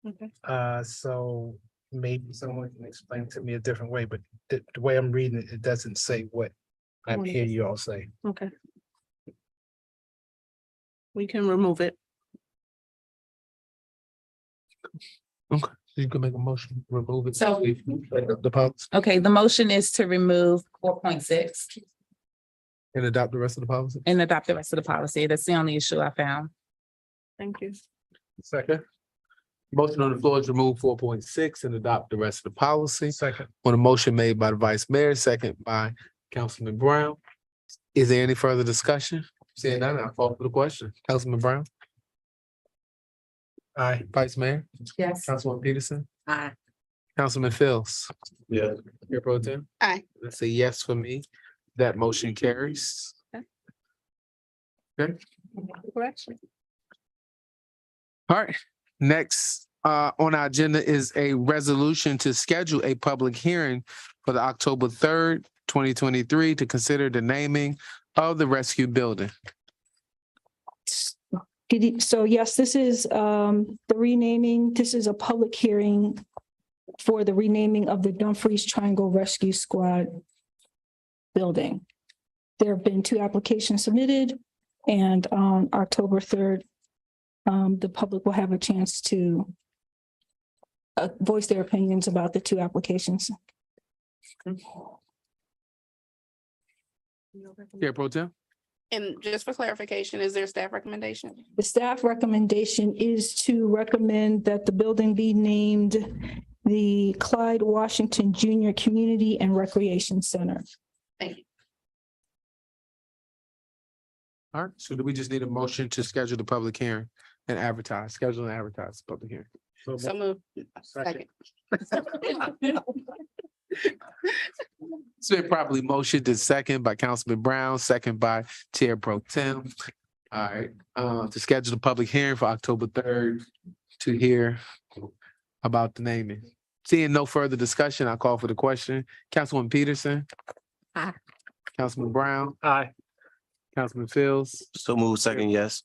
Okay. So maybe someone can explain to me a different way, but the way I'm reading it, it doesn't say what I'm hearing you all say. Okay. We can remove it. Okay. You can make a motion, remove it. So- The policy Okay, the motion is to remove 4.6 and adopt the rest of the policy. and adopt the rest of the policy. That's the only issue I found. Thank you. Second. Motion on the floor is remove 4.6 and adopt the rest of the policy. Second. On a motion made by the Vice Mayor, second by Councilman Brown. Is there any further discussion? Seeing none, I'll call for the question. Councilman Brown? Aye. Vice Mayor? Yes. Councilman Peterson? Aye. Councilman Phils? Yeah. Mayor Pro Tem? Aye. That's a yes for me. That motion carries. Okay. Correction. All right, next on our agenda is a resolution to schedule a public hearing for the October 3rd, 2023 to consider the naming of the rescue building. So yes, this is the renaming. This is a public hearing for the renaming of the Dumfries Triangle Rescue Squad building. There have been 2 applications submitted, and on October 3rd, the public will have a chance to voice their opinions about the 2 applications. Mayor Pro Tem? And just for clarification, is there staff recommendation? The staff recommendation is to recommend that the building be named the Clyde Washington Junior Community and Recreation Center. Thank you. All right, so do we just need a motion to schedule the public hearing and advertise, schedule and advertise the public hearing? So moved. Second. It's been properly motioned and second by Councilman Brown, second by Chair Pro Tem. All right, to schedule the public hearing for October 3rd to hear about the naming. Seeing no further discussion, I call for the question. Councilwoman Peterson? Aye. Councilman Brown? Aye. Councilman Fields? So move second, yes.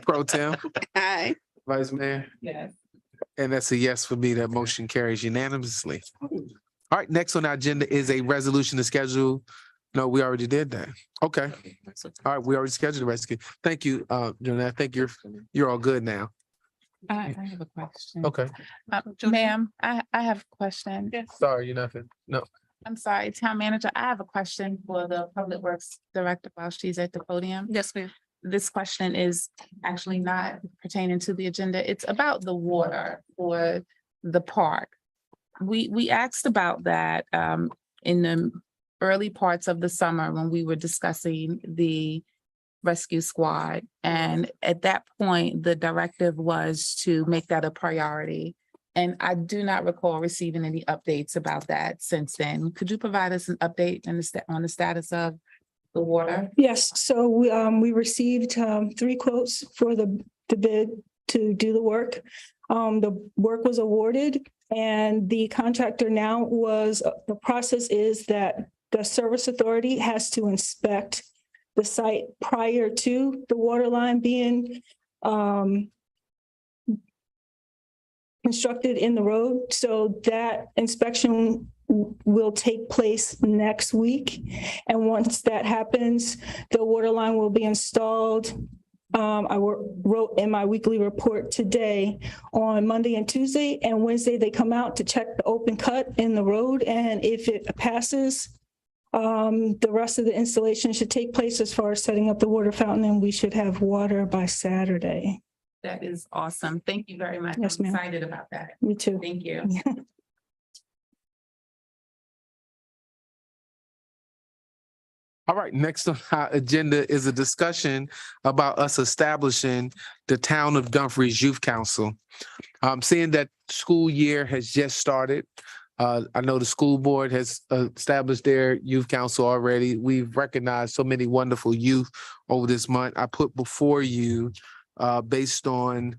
Pro Tem? Aye. Vice Mayor? Yes. And that's a yes for me. That motion carries unanimously. All right, next on our agenda is a resolution to schedule. No, we already did that. Okay. All right, we already scheduled the rescue. Thank you, Jonelle. I think you're all good now. I have a question. Okay. Ma'am, I have a question. Sorry, you're nothing. No. I'm sorry, Town Manager, I have a question for the Public Works Director while she's at the podium. Yes, ma'am. this question is actually not pertaining to the agenda. It's about the water for the park. We asked about that in the early parts of the summer when we were discussing the rescue squad. And at that point, the directive was to make that a priority. And I do not recall receiving any updates about that since then. Could you provide us an update on the status of the water? Yes, so we received 3 quotes for the bid to do the work. The work was awarded and the contractor now the process is that the service authority has to inspect the site prior to the water line being constructed in the road. So that inspection will take place next week. And once that happens, the water line will be installed. I wrote in my weekly report today on Monday and Tuesday, and Wednesday they come out to check the open cut in the road. And if it passes, the rest of the installation should take place as far as setting up the water fountain, and we should have water by Saturday. That is awesome. Thank you very much. Yes, I'm ma'am. excited about that. Me too. Thank you. All right, next on our agenda is a discussion about us establishing the Town of Dumfries Youth Council. Seeing that school year has just started, I know the school board has established their youth council already. We've recognized so many wonderful youth over this month. I put before you, based on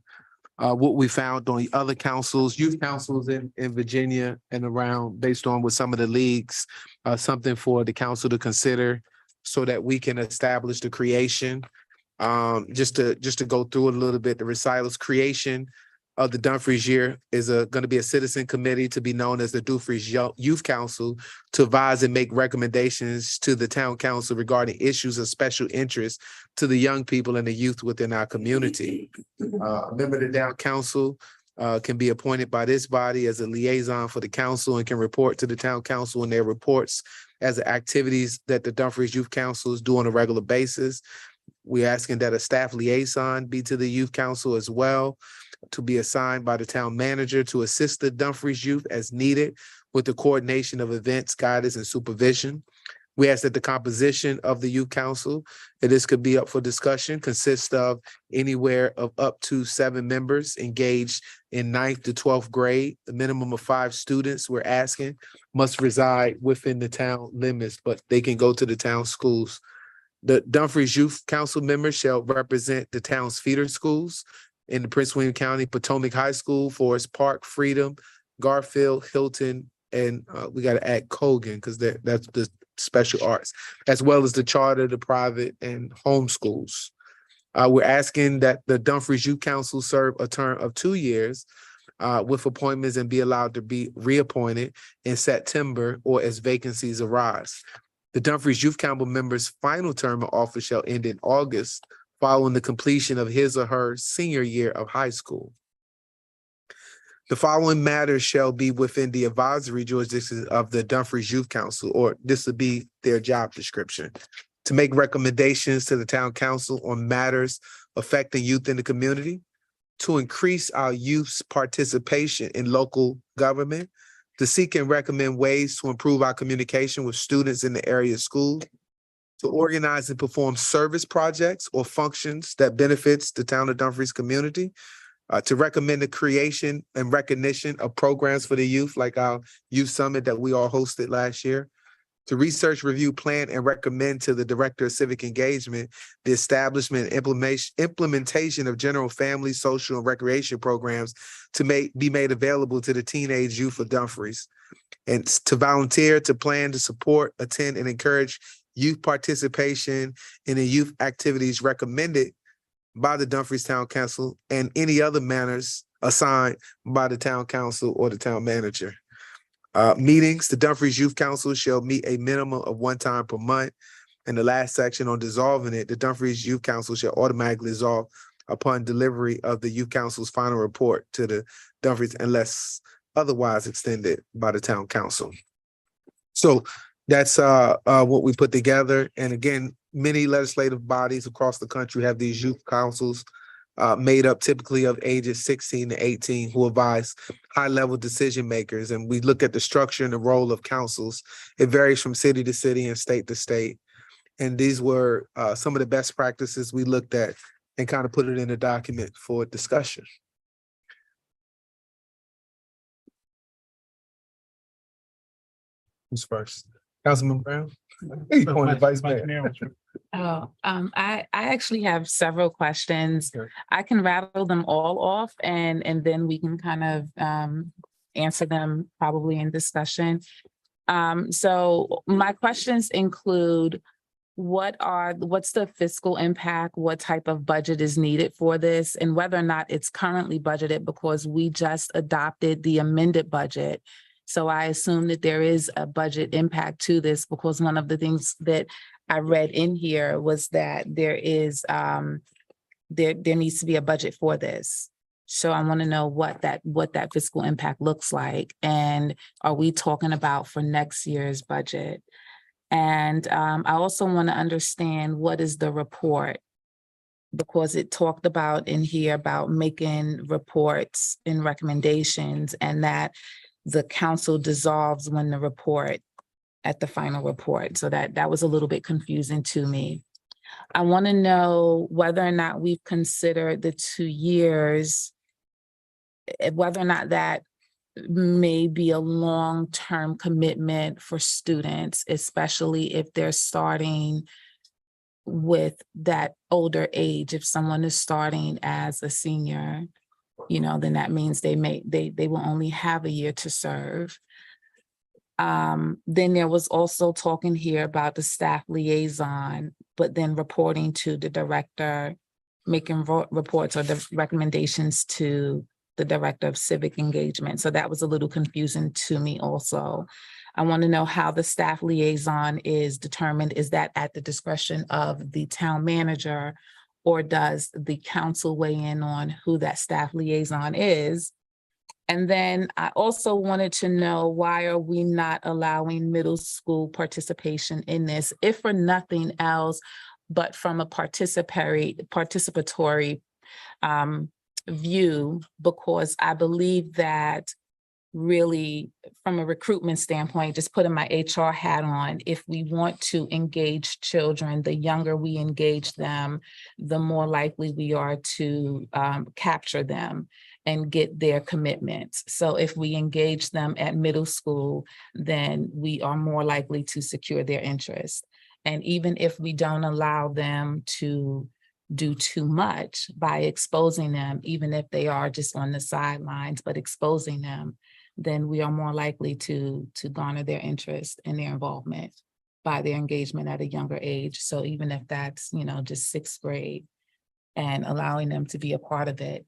what we found on the other councils, youth councils in Virginia and around, based on what some of the leagues, something for the council to consider so that we can establish the creation. Just to go through it a little bit, the recitals creation of the Dumfries year is going to be a citizen committee to be known as the Dumfries Youth Council to advise and make recommendations to the town council regarding issues of special interest to the young people and the youth within our community. A member of the town council can be appointed by this body as a liaison for the council and can report to the town council in their reports as the activities that the Dumfries Youth Councils do on a regular basis. We're asking that a staff liaison be to the youth council as well, to be assigned by the town manager to assist the Dumfries youth as needed with the coordination of events, guidance, and supervision. We ask that the composition of the youth council, and this could be up for discussion, consists of anywhere of up to 7 members engaged in 9th to 12th grade. The minimum of 5 students we're asking must reside within the town limits, but they can go to the town schools. The Dumfries Youth Council members shall represent the town's feeder schools in the Prince William County, Potomac High School, Forest Park, Freedom, Garfield, Hilton, and we got to add Cogan because that's the special arts, as well as the charter, the private, and home schools. We're asking that the Dumfries Youth Council serve a term of 2 years with appointments and be allowed to be reappointed in September or as vacancies arise. The Dumfries Youth Council member's final term of office shall end in August following the completion of his or her senior year of high school. The following matters shall be within the advisory jurisdiction of the Dumfries Youth Council, or this would be their job description, to make recommendations to the town council on matters affecting youth in the community, to increase our youth's participation in local government, to seek and recommend ways to improve our communication with students in the area school, to organize and perform service projects or functions that benefits the town of Dumfries community, to recommend the creation and recognition of programs for the youth, like our youth summit that we all hosted last year, to research, review, plan, and recommend to the Director of Civic Engagement the establishment and implementation of general family, social, and recreation programs to be made available to the teenage youth of Dumfries, and to volunteer, to plan, to support, attend, and encourage youth participation in the youth activities recommended by the Dumfries Town Council and any other manners assigned by the town council or the town manager. Meetings, the Dumfries Youth Council shall meet a minimum of 1 time per month. And the last section on dissolving it, the Dumfries Youth Council shall automatically dissolve upon delivery of the Youth Council's final report to the Dumfries unless otherwise extended by the town council. So That's what we put together. And again, many legislative bodies across the country have these youth councils made up typically of ages 16 to 18 who advise high-level decision makers. And we look at the structure and the role of councils. It varies from city to city and state to state. And these were some of the best practices we looked at and kind of put it in a document for discussion. Who's first? Councilman Brown? Hey, point Vice Mayor. Oh, I actually have several questions. Sure. I can rattle them all off and then we can kind of answer them probably in discussion. So my questions include what's the fiscal impact? What type of budget is needed for this? And whether or not it's currently budgeted, because we just adopted the amended budget. So I assume that there is a budget impact to this, because one of the things that I read in here was that there is there needs to be a budget for this. So I want to know what that fiscal impact looks like. And are we talking about for next year's budget? And I also want to understand what is the report, because it talked about in here about making reports and recommendations, and that the council dissolves when the report at the final report. So that was a little bit confusing to me. I want to know whether or not we've considered the 2 years, whether or not that may be a long-term commitment for students, especially if they're starting with that older age. If someone is starting as a senior, then that means they will only have a year to serve. Then there was also talking here about the staff liaison, but then reporting to the director, making reports or the recommendations to the director of civic engagement. So that was a little confusing to me also. I want to know how the staff liaison is determined. Is that at the discretion of the town manager, or does the council weigh in on who that staff liaison is? And then I also wanted to know, why are we not allowing middle school participation in this, if for nothing else, but from a participatory view, because I believe that really from a recruitment standpoint, just putting my HR hat on, if we want to engage children, the younger we engage them, the more likely we are to capture them and get their commitments. So if we engage them at middle school, then we are more likely to secure their interest. And even if we don't allow them to do too much by exposing them, even if they are just on the sidelines, but exposing them, then we are more likely to garner their interest and their involvement by their engagement at a younger age. So even if that's, just 6th grade, and allowing them to be a part of it,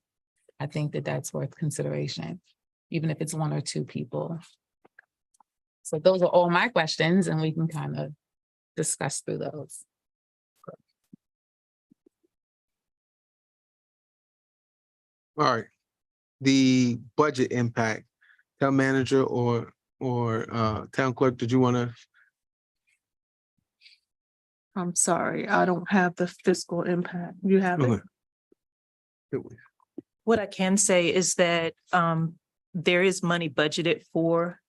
I think that that's worth consideration, even if it's 1 or 2 people. So those are all my questions, and we can kind of discuss through those. All right. The budget impact, town manager or town clerk, did you want to? I'm sorry, I don't have the fiscal impact. You have it? What I can say is that there is money budgeted for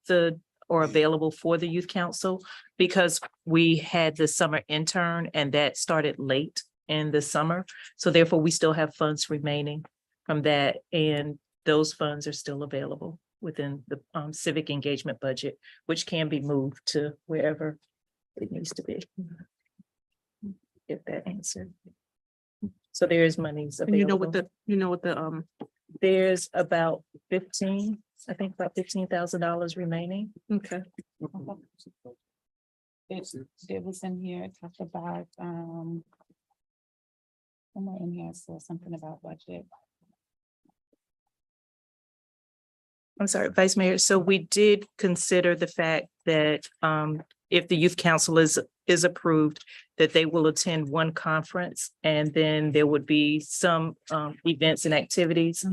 or available for the youth council, because we had the summer intern and that started late in the summer. So therefore we still have funds remaining from that, and those funds are still available within the civic engagement budget, which can be moved to wherever it needs to be. If that answered. So there is monies And available. you know what the There's about about $15,000 remaining. okay. It was in here, it talked about, somewhere in here, so something about budget. I'm sorry, Vice Mayor. So we did consider the fact that if the youth council is approved, that they will attend one conference, and then there would be some events and activities,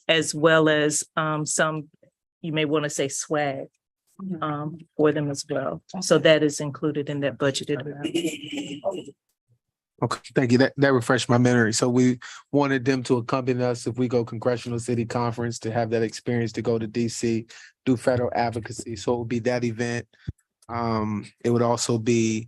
as well as some, you may want to say swag, for them as well. So that is included in that budgeted amount. Okay, thank you. That refreshed my memory. So we wanted them to accompany us if we go Congressional City Conference, to have that experience, to go to DC, do federal advocacy. So it would be that event. It would also be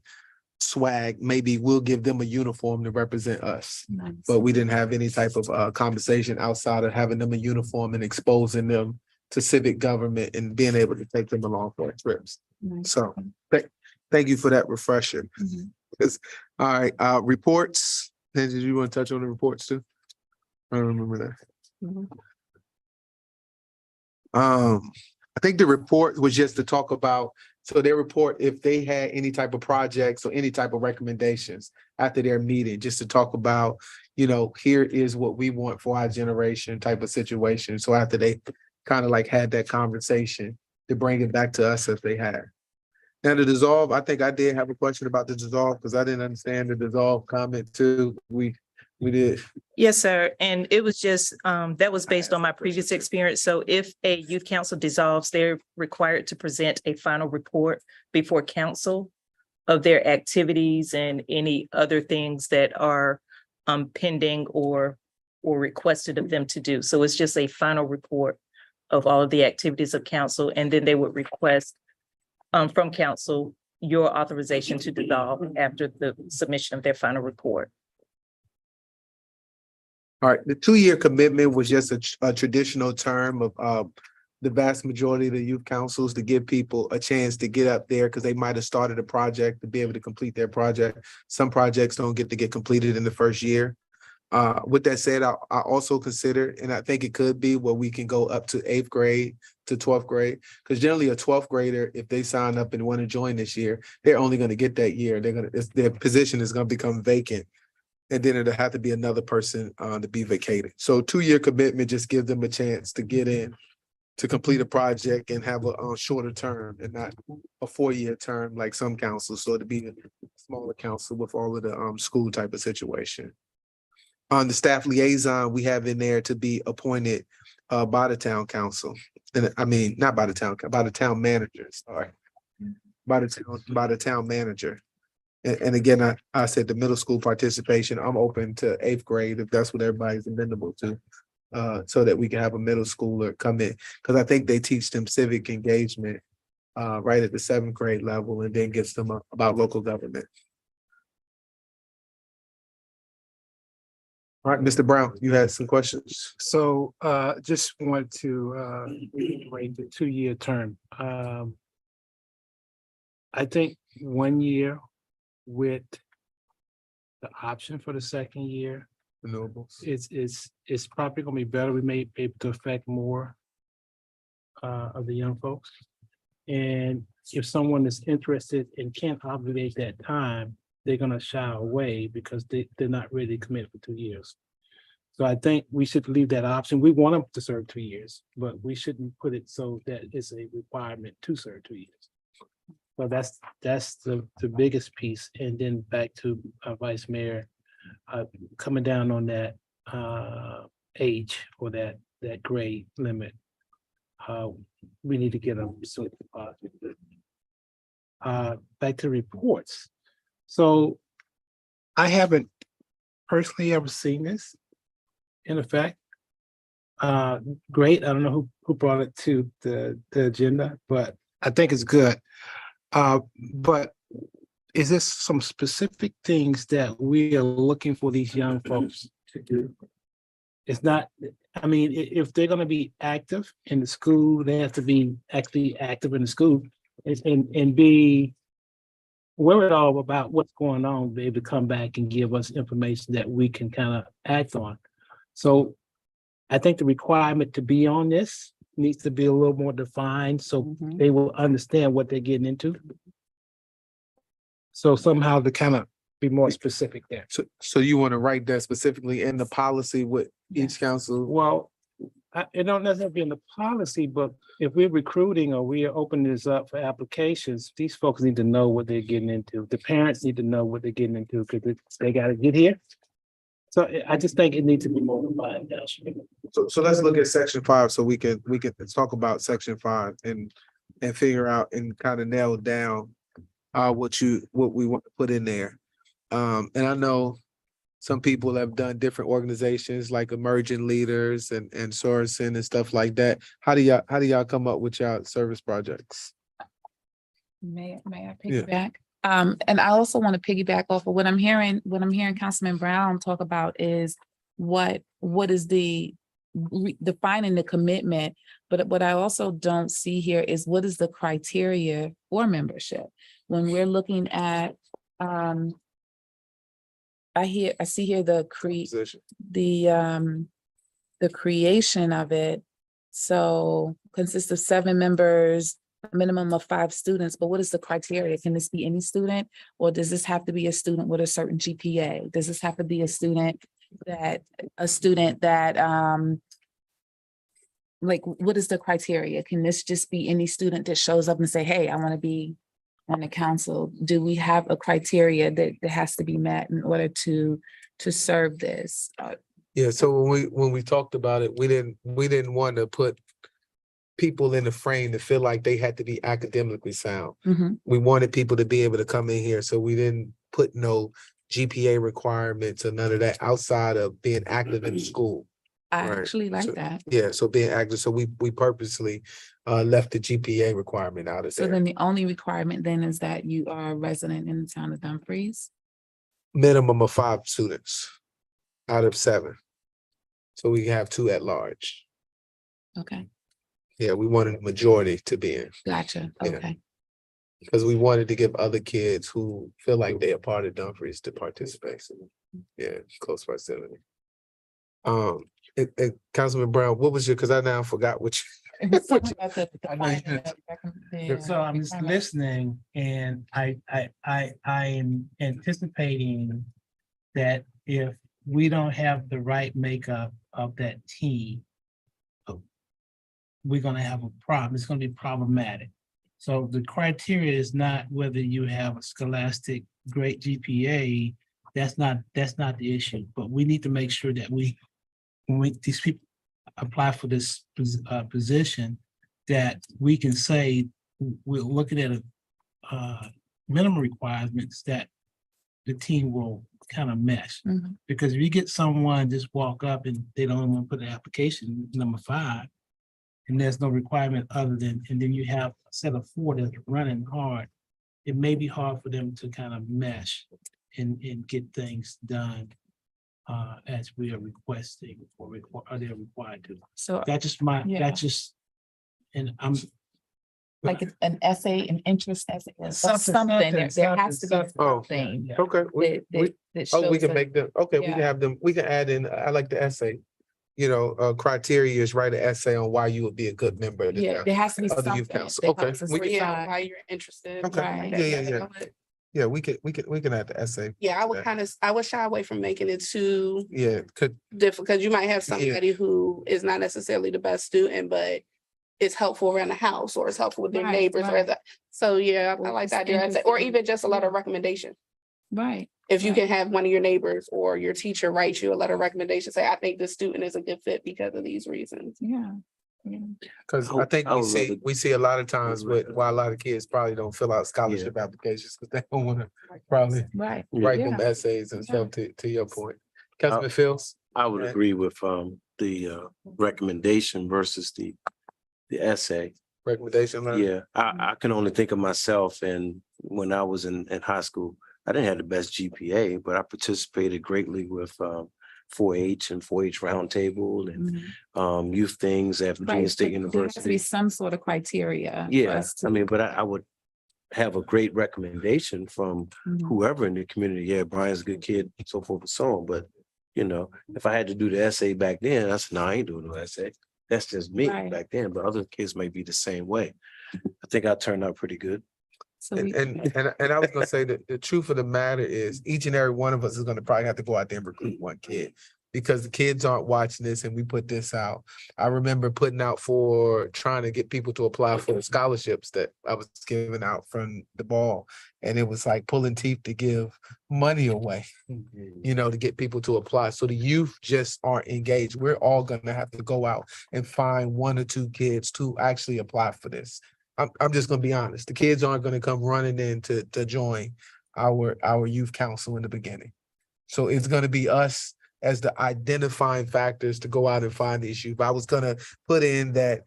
swag. Maybe we'll give them a uniform to represent us. But we didn't have any type of conversation outside of having them a uniform and exposing them to civic government and being able to take them along for trips. So thank you for that refresher. All right, reports. Did you want to touch on the reports too? I don't remember that. I think the report was just to talk about, so their report, if they had any type of projects or any type of recommendations after their meeting, just to talk about, here is what we want for our generation type of situation. So after they kind of like had that conversation, to bring it back to us if they had. Now the dissolve, I think I did have a question about the dissolve because I didn't understand the dissolve comment too. We did. Yes, sir. And it was just, that was based on my previous experience. So if a youth council dissolves, they're required to present a final report before council of their activities and any other things that are pending or requested of them to do. So it's just a final report of all of the activities of council. And then they would request from council your authorization to dissolve after the submission of their final report. All right, the 2-year commitment was just a traditional term of the vast majority of the youth councils, to give people a chance to get up there because they might have started a project to be able to complete their project. Some projects don't get to get completed in the first year. With that said, I also consider, and I think it could be where we can go up to 8th grade to 12th grade, because generally a 12th grader, if they sign up and want to join this year, they're only going to get that year. Their position is going to become vacant. And then it'll have to be another person to be vacated. So 2-year commitment just gives them a chance to get in, to complete a project and have a shorter term and not a 4-year term like some councils. So to be a smaller council with all of the school type of situation. On the staff liaison, we have in there to be appointed by the town council. And I mean, not by the town manager, sorry. By the town manager. And again, I said the middle school participation, I'm open to 8th grade if that's what everybody's amenable to, so that we can have a middle schooler come in. Because I think they teach them civic engagement right at the 7th grade level, and then gets them about local government. All right, Mr. Brown, you had some questions. So just wanted to reiterate the 2-year term. I think 1 year with the option for the 2nd year, renewables, it's probably gonna be better. We may be able to affect more of the young folks. And if someone is interested and can't obligate that time, they're gonna shy away because they're not really committed for 2 years. So I think we should leave that option. We want them to serve 2 years, but we shouldn't put it so that it's a requirement to serve 2 years. So that's the biggest piece. And then back to Vice Mayor, coming down on that age or that grade limit. We need to get them so back to reports. So I haven't personally ever seen this in effect. Great. I don't know who brought it to the agenda, but I think it's good. But is there some specific things that we are looking for these young folks to do? It's not, I mean, if they're gonna be active in the school, they have to be actually active in the school and be worried all about what's going on, be able to come back and give us information that we can kind of act on. So I think the requirement to be on this needs to be a little more defined so they will understand what they're getting into. So somehow to kind of be more specific there. So you want to write that specifically in the policy with each council? Well, it don't necessarily be in the policy, but if we're recruiting or we are opening this up for applications, these folks need to know what they're getting into. The parents need to know what they're getting into because they got to get here. So I just think it needs to be more defined. So let's look at section 5 so we can talk about section 5 and and figure out and kind of nail down what we want to put in there. And I know some people have done different organizations like emerging leaders and Sorensen and stuff like that. How do y'all come up with y'all service projects? May I Yeah. piggyback? And I also want to piggyback off of what I'm hearing Councilman Brown talk about is what is defining the commitment, but what I also don't see here is what is the criteria for membership? When we're looking at, I see here the creation of it. So consists of 7 members, a minimum of 5 students, but what is the criteria? Can this be any student? Or does this have to be a student with a certain GPA? Does this have to be a student that, like, what is the criteria? Can this just be any student that shows up and say, hey, I want to be on the council? Do we have a criteria that has to be met in order to serve this? Yeah, so when we talked about it, we didn't want to put people in the frame to feel like they had to be academically sound. Mhm. We wanted people to be able to come in here, so we didn't put no GPA requirements or none of that outside of being active in school. I Right. actually like So- that. Yeah, so being active, so we purposely left the GPA requirement out of So there. then the only requirement then is that you are a resident in the town of Dumfries? Minimum of 5 students out of 7. So we have 2 at large. Okay, Yeah, we wanted a majority to be in. gotcha. Yeah. Okay. Because we wanted to give other kids who feel like they are part of Dumfries to participate. So, yeah, close proximity. And Councilman Brown, what was your, because I now forgot which. So I'm just listening and I am anticipating that if we don't have the right makeup of that team, we're gonna have a problem. It's gonna be problematic. So the criteria is not whether you have a scholastic great GPA. That's not the issue, but we need to make sure that when these people apply for this position, that we can say we're looking at a minimum requirements that the team will kind of mesh. Mhm. Because if you get someone just walk up and they don't want to put an application number 5, and there's no requirement other than, and then you have a set of 4 that's running hard, it may be hard for them to kind of mesh and get things done as we are requesting or are they required to. So That's just yeah. that's just, and I'm. like an essay, an interest essay, or Something, something, there something, has to be something. something. Okay. that We shows can that- make them, okay, we can Yeah. have them, we can add in, I like the essay. You know, criteria is write an essay on why you would be a good member of the Yeah, town- there has to be of the something. youth council. that Okay, helps us we can, decide. Why you're interested. Okay. right? Yeah. Yeah, we can add the essay. Yeah, I would Yeah. I would shy away from making it too Yeah, could, difficult, because you might have somebody who is not necessarily the best student, but it's helpful around the house or it's helpful with their Right, neighbors or right. that. So yeah, I Or like just that idea. Or interested. even just a letter of Yeah. recommendation. Right. If you Right. can have one of your neighbors or your teacher write you a letter of recommendation, say, I think this student is a good fit because of these reasons. Yeah. because I think I would rather- we see a lot of times why a lot of kids probably don't fill out scholarship applications because they don't want to probably Right. write Yeah. them essays and Yeah. stuff to your point. Councilman Fields? I would agree with the recommendation versus the essay. Recommendation letter? Yeah, I can only think of myself, and when I was in high school, I didn't have the best GPA, but I participated greatly with 4-H and 4-H roundtable and youth things at Virginia Right, State but there has to be University. some sort of criteria. for Yeah, us to- I mean, but I would have a great recommendation from Mhm. whoever in the community. Yeah, Brian's a good kid, so forth and so on. But you know, if I had to do the essay back then, I said, no, I ain't doing no essay. That's just me Right. back then. But other kids may be the same way. I think I turned out pretty good. So And, we- and I was gonna say that the truth of the matter is each and every one of us is gonna probably have to go out there and recruit one kid. Because the kids aren't watching this and we put this out. I remember putting out for trying to get people to apply for the scholarships that I was giving out from the ball. And it was like pulling teeth to give money away, you know, to get people to apply. So the youth just aren't engaged. We're all gonna have to go out and find 1 or 2 kids to actually apply for this. I'm just gonna be honest. The kids aren't gonna come running in to join our youth council in the beginning. So it's gonna be us as the identifying factors to go out and find the issue. But I was gonna put in that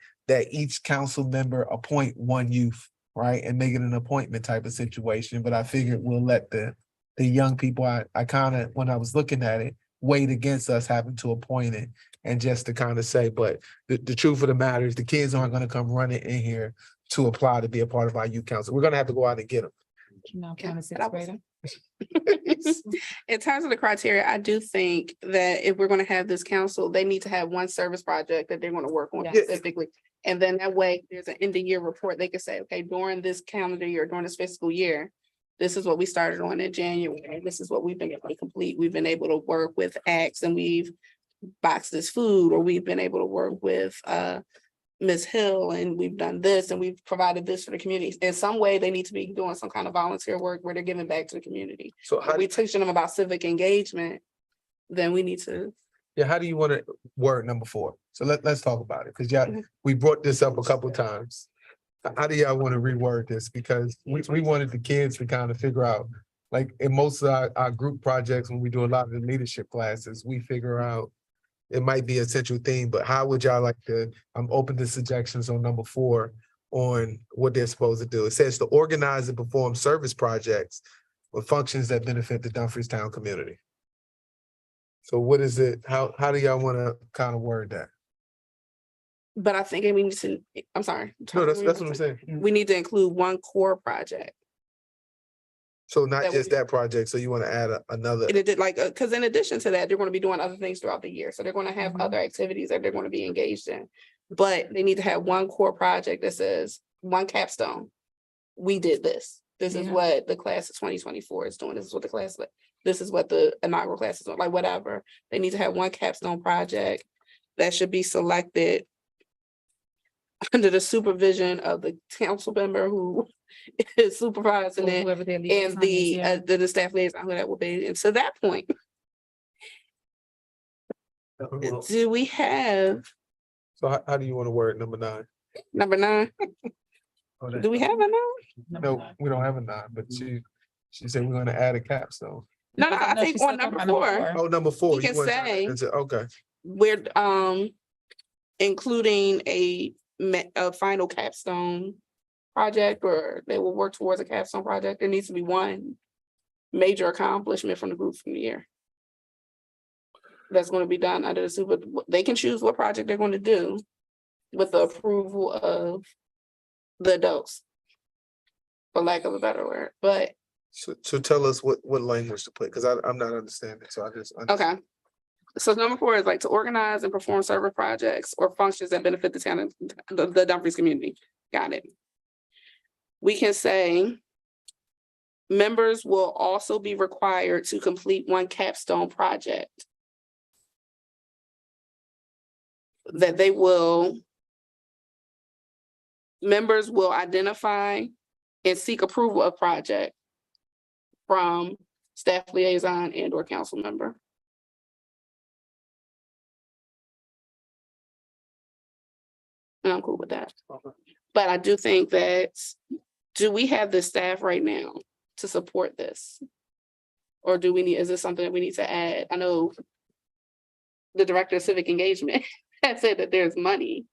each council member appoint one youth, right? And make it an appointment type of situation. But I figured we'll let the young people, I kind of, when I was looking at it, weighed against us having to appoint it. And just to kind of say, but the truth of the matter is the kids aren't gonna come running in here to apply to be a part of our youth council. We're gonna have to go out and get them. No, kind of sixth grader. In terms of the criteria, I do think that if we're gonna have this council, they need to have one service project that they're gonna work on Yes. specifically. And then that way, there's an end of year report. They can say, okay, during this calendar year, during this fiscal year, this is what we started on in January. This is what we've been able to complete. We've been able to work with acts and we've boxed this food, or we've been able to work with Ms. Hill and we've done this and we've provided this for the community. In some way, they need to be doing some kind of volunteer work where they're giving back to the community. So If we teaching them about civic engagement, then we need to. Yeah, how do you want to word number 4? So let's talk about it, because Mhm. we brought this up a couple times. How do y'all want to reword this? Because we wanted the kids to kind of figure out, like in most of our group projects, when we do a lot of the leadership classes, we figure out it might be a central theme, but how would y'all like to, I'm open to suggestions on number 4 on what they're supposed to do. It says to organize and perform service projects with functions that benefit the Dumfries town community. So what is it? How do y'all want to kind of word that? But I think we need to, I'm sorry. No, that's what I'm saying. We need to include one core project. So not That just would- that project, so you want to add another. It did like, because in addition to that, they're going to be doing other things throughout the year. So they're going to have other activities that they're going to be engaged in. But they need to have one core project that says, one capstone. We did this. This is Yeah. what the class of 2024 is doing. This is what the class, this is what the inaugural class is doing, like whatever. They need to have one capstone project that should be selected under the supervision of the council member who is supervising it. Whoever their And liaison is, yeah. the staff liaison, who that will be. And to that point, do we have So how do you want to word number 9? number 9? Do we have a 9? No, we don't have a 9, but she said we're going to add a capstone. No, I think she's on talking number about 4, Oh, number 4. You can want to- say- Okay. we're including a final capstone project, or they will work towards a capstone project. There needs to be one major accomplishment from the group from the year. That's going to be done under the they can choose what project they're going to do with the approval of the adults, for lack of a better word, but So tell us what language to put, because I'm not understanding, so I just. okay. So number 4 is like to organize and perform service projects or functions that benefit the town and the Dumfries community. Got it. We can say members will also be required to complete one capstone project that members will identify and seek approval of project from staff liaison and or council member. And I'm cool with that. But I do think that, do we have the staff right now to support this? Or do we need, is this something that we need to add? I know the director of civic engagement has said that there's money.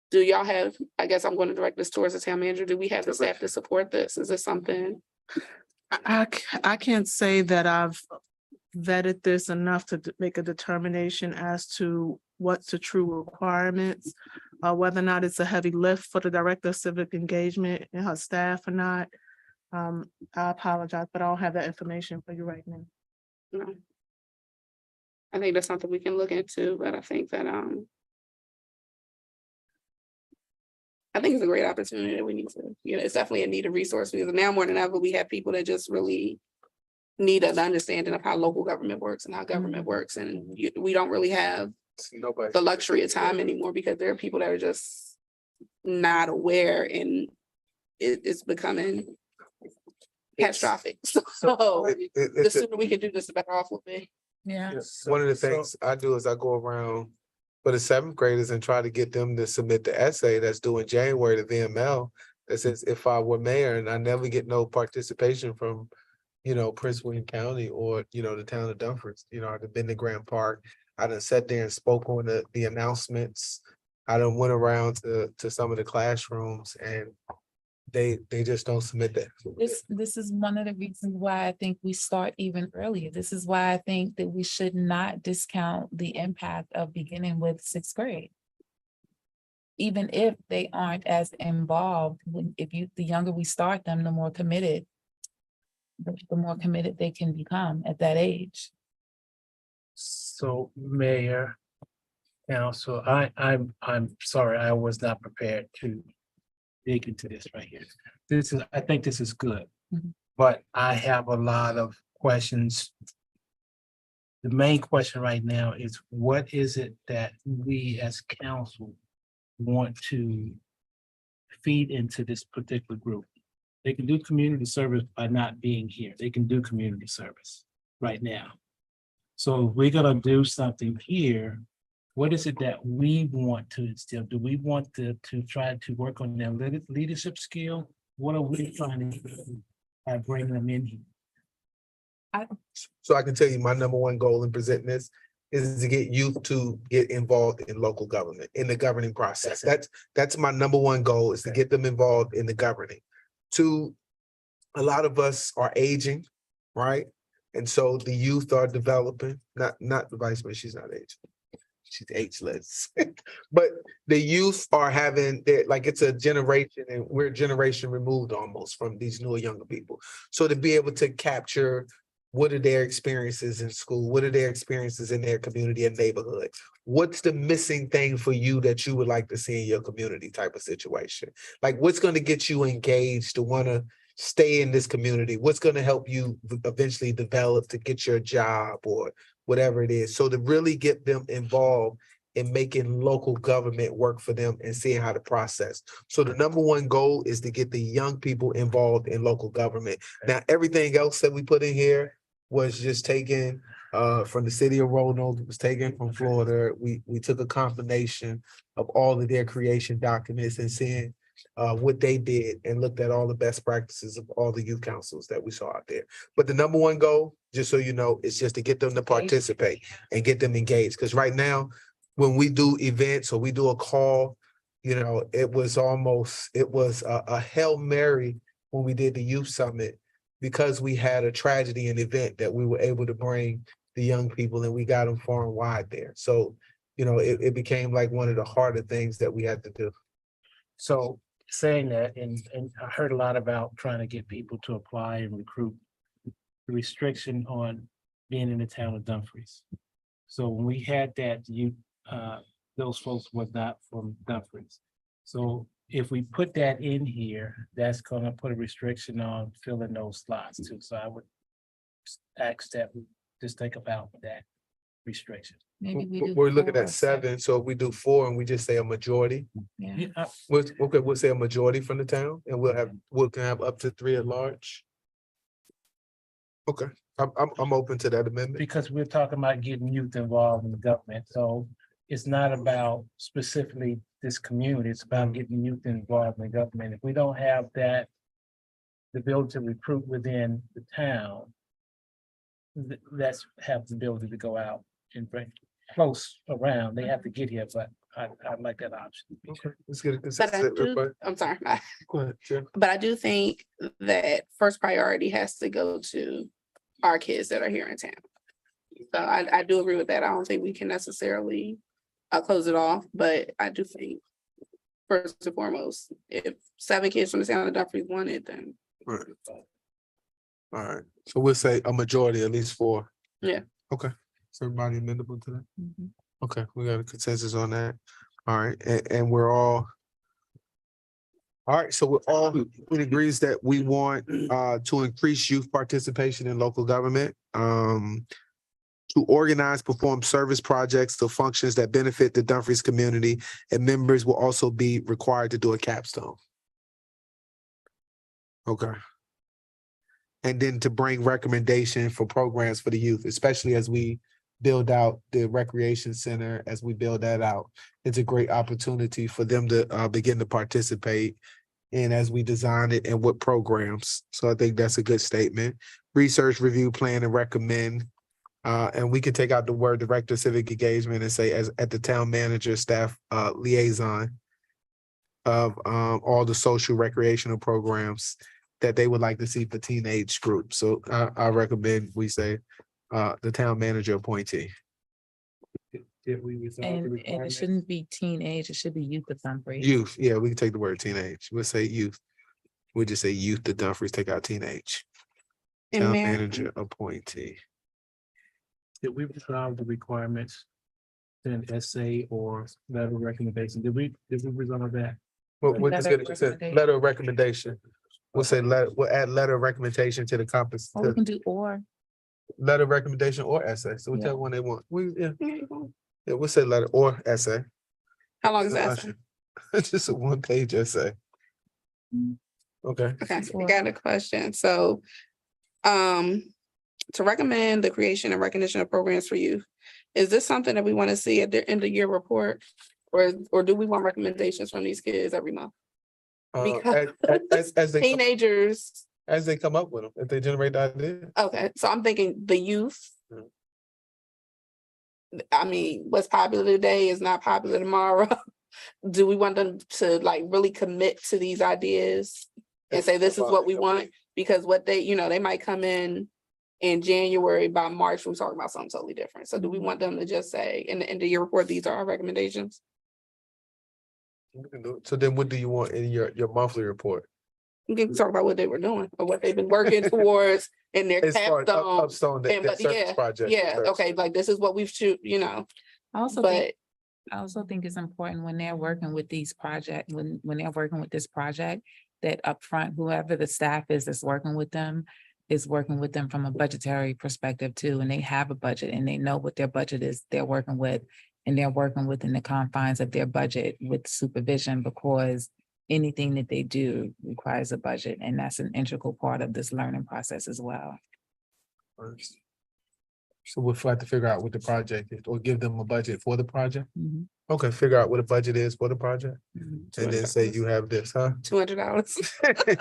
Do y'all have, I guess I'm going to direct this towards the town manager. Do we have the staff to support this? Is this something? I can't say that I've vetted this enough to make a determination as to what's the true requirements, whether or not it's a heavy lift for the director of civic engagement and her staff or not. I apologize, but I don't have that information for you right now. No. I think that's something we can look into, but I think that I think it's a great opportunity that we need to, it's definitely a needed resource, because now more than ever, we have people that just really need an understanding of how local government works and how government works. And we don't really have the luxury of time anymore, because there are people that are just not aware, and it's becoming catastrophic. So the sooner we can do this, the better off we'll be. Yeah. One of the things I do is I go around for the 7th graders and try to get them to submit the essay that's due in January to VML. that says, if I were mayor and I never get no participation from, Prince William County or, the town of Dumfries, I've been to Grand Park. I done sat there and spoke on the announcements. I done went around to some of the classrooms and they just don't submit that. This is one of the reasons why I think we start even earlier. This is why I think that we should not discount the impact of beginning with sixth grade. Even if they aren't as involved, the younger we start them, the more committed they can become at that age. So, Mayor, Council, I'm sorry, I was not prepared to dig into this right here. I think this is good, but I have a lot of questions. The main question right now is, what is it that we as council want to feed into this particular group? They can do community service by not being here. They can do community service right now. So if we're gonna do something here, what is it that we want to instill? Do we want to try to work on their leadership skill? What are we trying to do by bringing them in here? So I can tell you my number one goal in presenting this is to get youth to get involved in local government, in the governing process. That's my number one goal, is to get them involved in the governing. Two, a lot of us are aging, right? And so the youth are developing, not the vice mayor, she's not aging. She's ageless. But the youth are having, it's a generation, and we're a generation removed almost from these newer younger people. So to be able to capture, what are their experiences in school? What are their experiences in their community and neighborhood? What's the missing thing for you that you would like to see in your community type of situation? Like, what's going to get you engaged to want to stay in this community? What's going to help you eventually develop to get your job or whatever it is? So to really get them involved in making local government work for them and seeing how to process. So the number one goal is to get the young people involved in local government. Now, everything else that we put in here was just taken from the city of Roanoke. It was taken from Florida. We took a combination of all of their creation documents and seeing what they did and looked at all the best practices of all the youth councils that we saw out there. But the number one goal, just so you know, is just to get them to participate and get them engaged. Because right now, when we do events or we do a call, it was a Hail Mary when we did the youth summit, because we had a tragedy and event that we were able to bring the young people and we got them far and wide there. So, it became like one of the harder things that we had to do. So saying that, and I heard a lot about trying to get people to apply and recruit, the restriction on being in the town of Dumfries. So when we had that, those folks was not from Dumfries. So if we put that in here, that's gonna put a restriction on filling those slots too. So I would ask that we just think about that restriction. We're looking at 7, so if we do 4 and we just say a majority, we'll say a majority from the town, and we'll have up to 3 at large. Okay, I'm open to that amendment. Because we're talking about getting youth involved in the government, so it's not about specifically this community, it's about getting youth involved in the government. If we don't have that, the ability to recruit within the town, let's have the ability to go out and bring close around. They have to get here, but I like that option. Okay, let's get a But I consistent. do, I'm sorry, Go ahead, Jim. but I do think that first priority has to go to our kids that are here in town. So I do agree with that. I don't think we can necessarily close it off, but I do think first and foremost, if 7 kids from the town of Dumfries want it, then. Right. All right, so we'll say a majority, at least 4. Yeah. Okay, is everybody amendable to that? Mhm. Okay, we got a consensus on that. All right, and we're all right, so we're all in agrees that we want to increase youth participation in local government, to organize, perform service projects to functions that benefit the Dumfries community, and members will also be required to do a capstone. Okay. And then to bring recommendation for programs for the youth, especially as we build out the recreation center, as we build that out. It's a great opportunity for them to begin to participate and as we designed it and what programs. So I think that's a good statement. Research, review, plan, and recommend. And we can take out the word director of civic engagement and say as at the town manager, staff liaison of all the social recreational programs that they would like to see for teenage groups. So I recommend we say the town manager appointee. Did we resolve the And it requirement? shouldn't be teenage, it should be youth of Dumfries. Youth, yeah, we can take the word teenage. We'll say youth. We'll just say youth to Dumfries, take out teenage. And Town Mayor, manager appointee. Did we resolve the requirements? An essay or letter of recommendation? Did we resolve that? We'll just Letter get of it to recommendation. letter of recommendation. We'll say we'll add letter of recommendation to the compass. Or we can do or. Letter of recommendation or essay. So whichever one they want. Yeah, we'll say letter or essay. how long is the essay? It's just a one-page essay. Okay. Okay, I got a question. So, to recommend the creation and recognition of programs for youth, is this something that we want to see at the end of year report? Or do we want recommendations from these kids every month? Because As they teenagers, as they come up with them, if they generate the idea. okay, so I'm thinking the youth. I mean, what's popular today is not popular tomorrow. Do we want them to like really commit to these ideas and say, this is what we want? Because what they, they might come in January, by March, we're talking about something totally different. So do we want them to just say in the end of your report, these are our recommendations? We can do it. So then what do you want in your monthly report? We can talk about what they were doing or what they've been working towards in their As far as capstone. upstone, that And but service project. yeah, okay, like this is what we've I also but think, it's important when they're working with these projects, when they're working with this project, that upfront, whoever the staff is that's working with them is working with them from a budgetary perspective too, and they have a budget and they know what their budget is they're working with, and they're working within the confines of their budget with supervision, because anything that they do requires a budget, and that's an integral part of this learning process as well. So we'll have to figure out what the project is, or give them a budget for the project. Mhm. Okay, figure out what the budget is for the project, Mhm. and then say you have this, huh? $200.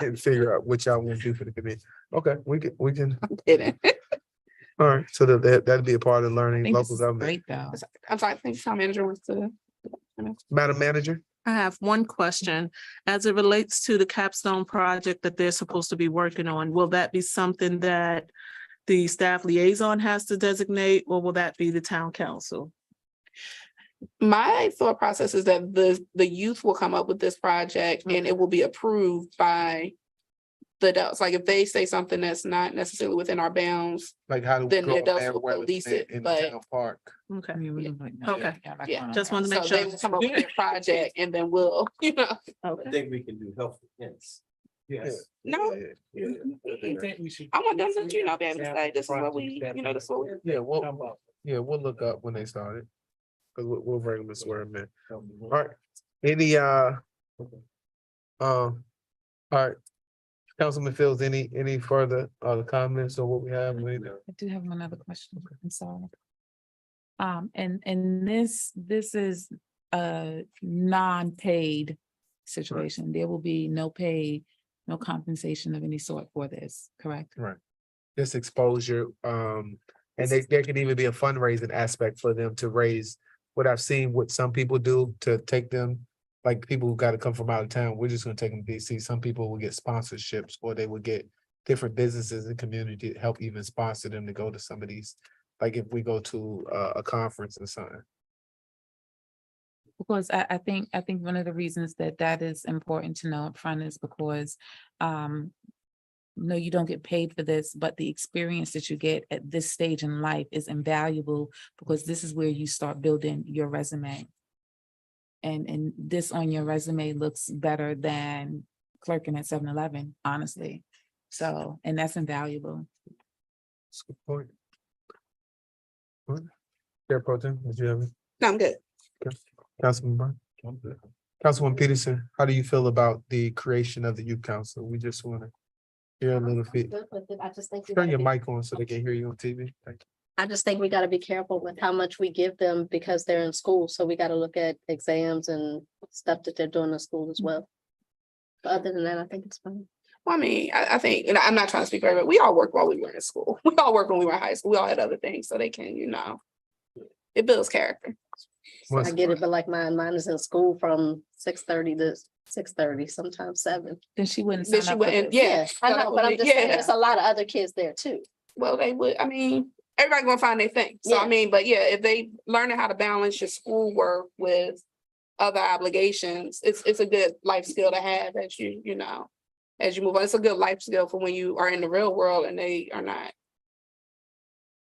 And figure out what y'all want to do for the committee. Okay, we can. I'm kidding. All right, so that'd be a part of I learning think this local is government. great though. I'm sorry, I think town manager wants to. Madam Manager? I have one question. As it relates to the capstone project that they're supposed to be working on, will that be something that the staff liaison has to designate, or will that be the town council? My thought process is that the youth will come up with this project and it will be approved by the adults. Like if they say something that's not necessarily within our bounds, Like how to then grow the a adults man will police it, in the but town park. Okay, Okay. yeah. just wanted to make So sure. they will come up with their project and then we'll, Okay. think we can do helpful hints. Yes. No. Yeah. I want them to, be able to say, this is what we, this is what we. Yeah, we'll look up when they started. Cause we'll bring them to swear them in. All right, any, all right. Councilman Fields, any further, comments on what we have? I do have another question. I'm sorry. And this is a non-paid situation. There will be no pay, no compensation of any sort for this, correct? Right. This exposure, and there can even be a fundraising aspect for them to raise. What I've seen, what some people do to take them, like people who gotta come from out of town, we're just gonna take them to DC. Some people will get sponsorships, or they will get different businesses in the community to help even sponsor them to go to some of these. Like if we go to a conference or something. Because I think one of the reasons that is important to know up front is because no, you don't get paid for this, but the experience that you get at this stage in life is invaluable, because this is where you start building your resume. And this on your resume looks better than clerking at 7-Eleven, honestly. So, and that's invaluable. That's a good point. What? Chair Pro Tem, did you have it? No, I'm good. Councilman Brown? Councilwoman Peterson, how do you feel about the creation of the youth council? We just want to hear a little bit. I just think. Turn your mic on so they can hear you on TV. Thank you. I just think we gotta be careful with how much we give them because they're in school, so we gotta look at exams and stuff that they're doing in school as well. But other than that, I think it's fine. Well, I mean, I think, and I'm not trying to speak for everybody, we all worked while we were in school. We all worked when we were in high school. We all had other things, so they can, it builds character. I get it, but like mine is in school from 6:30 to 6:30, sometimes 7. Then she wouldn't Then sign she up for wouldn't, this. yeah. I know, but I'm just saying, Yeah. there's a lot of other kids there too. Well, they would, I mean, everybody gonna find their thing. So I Yeah. mean, but yeah, if they learning how to balance your schoolwork with other obligations, it's a good life skill to have as as you move on. It's a good life skill for when you are in the real world and they are not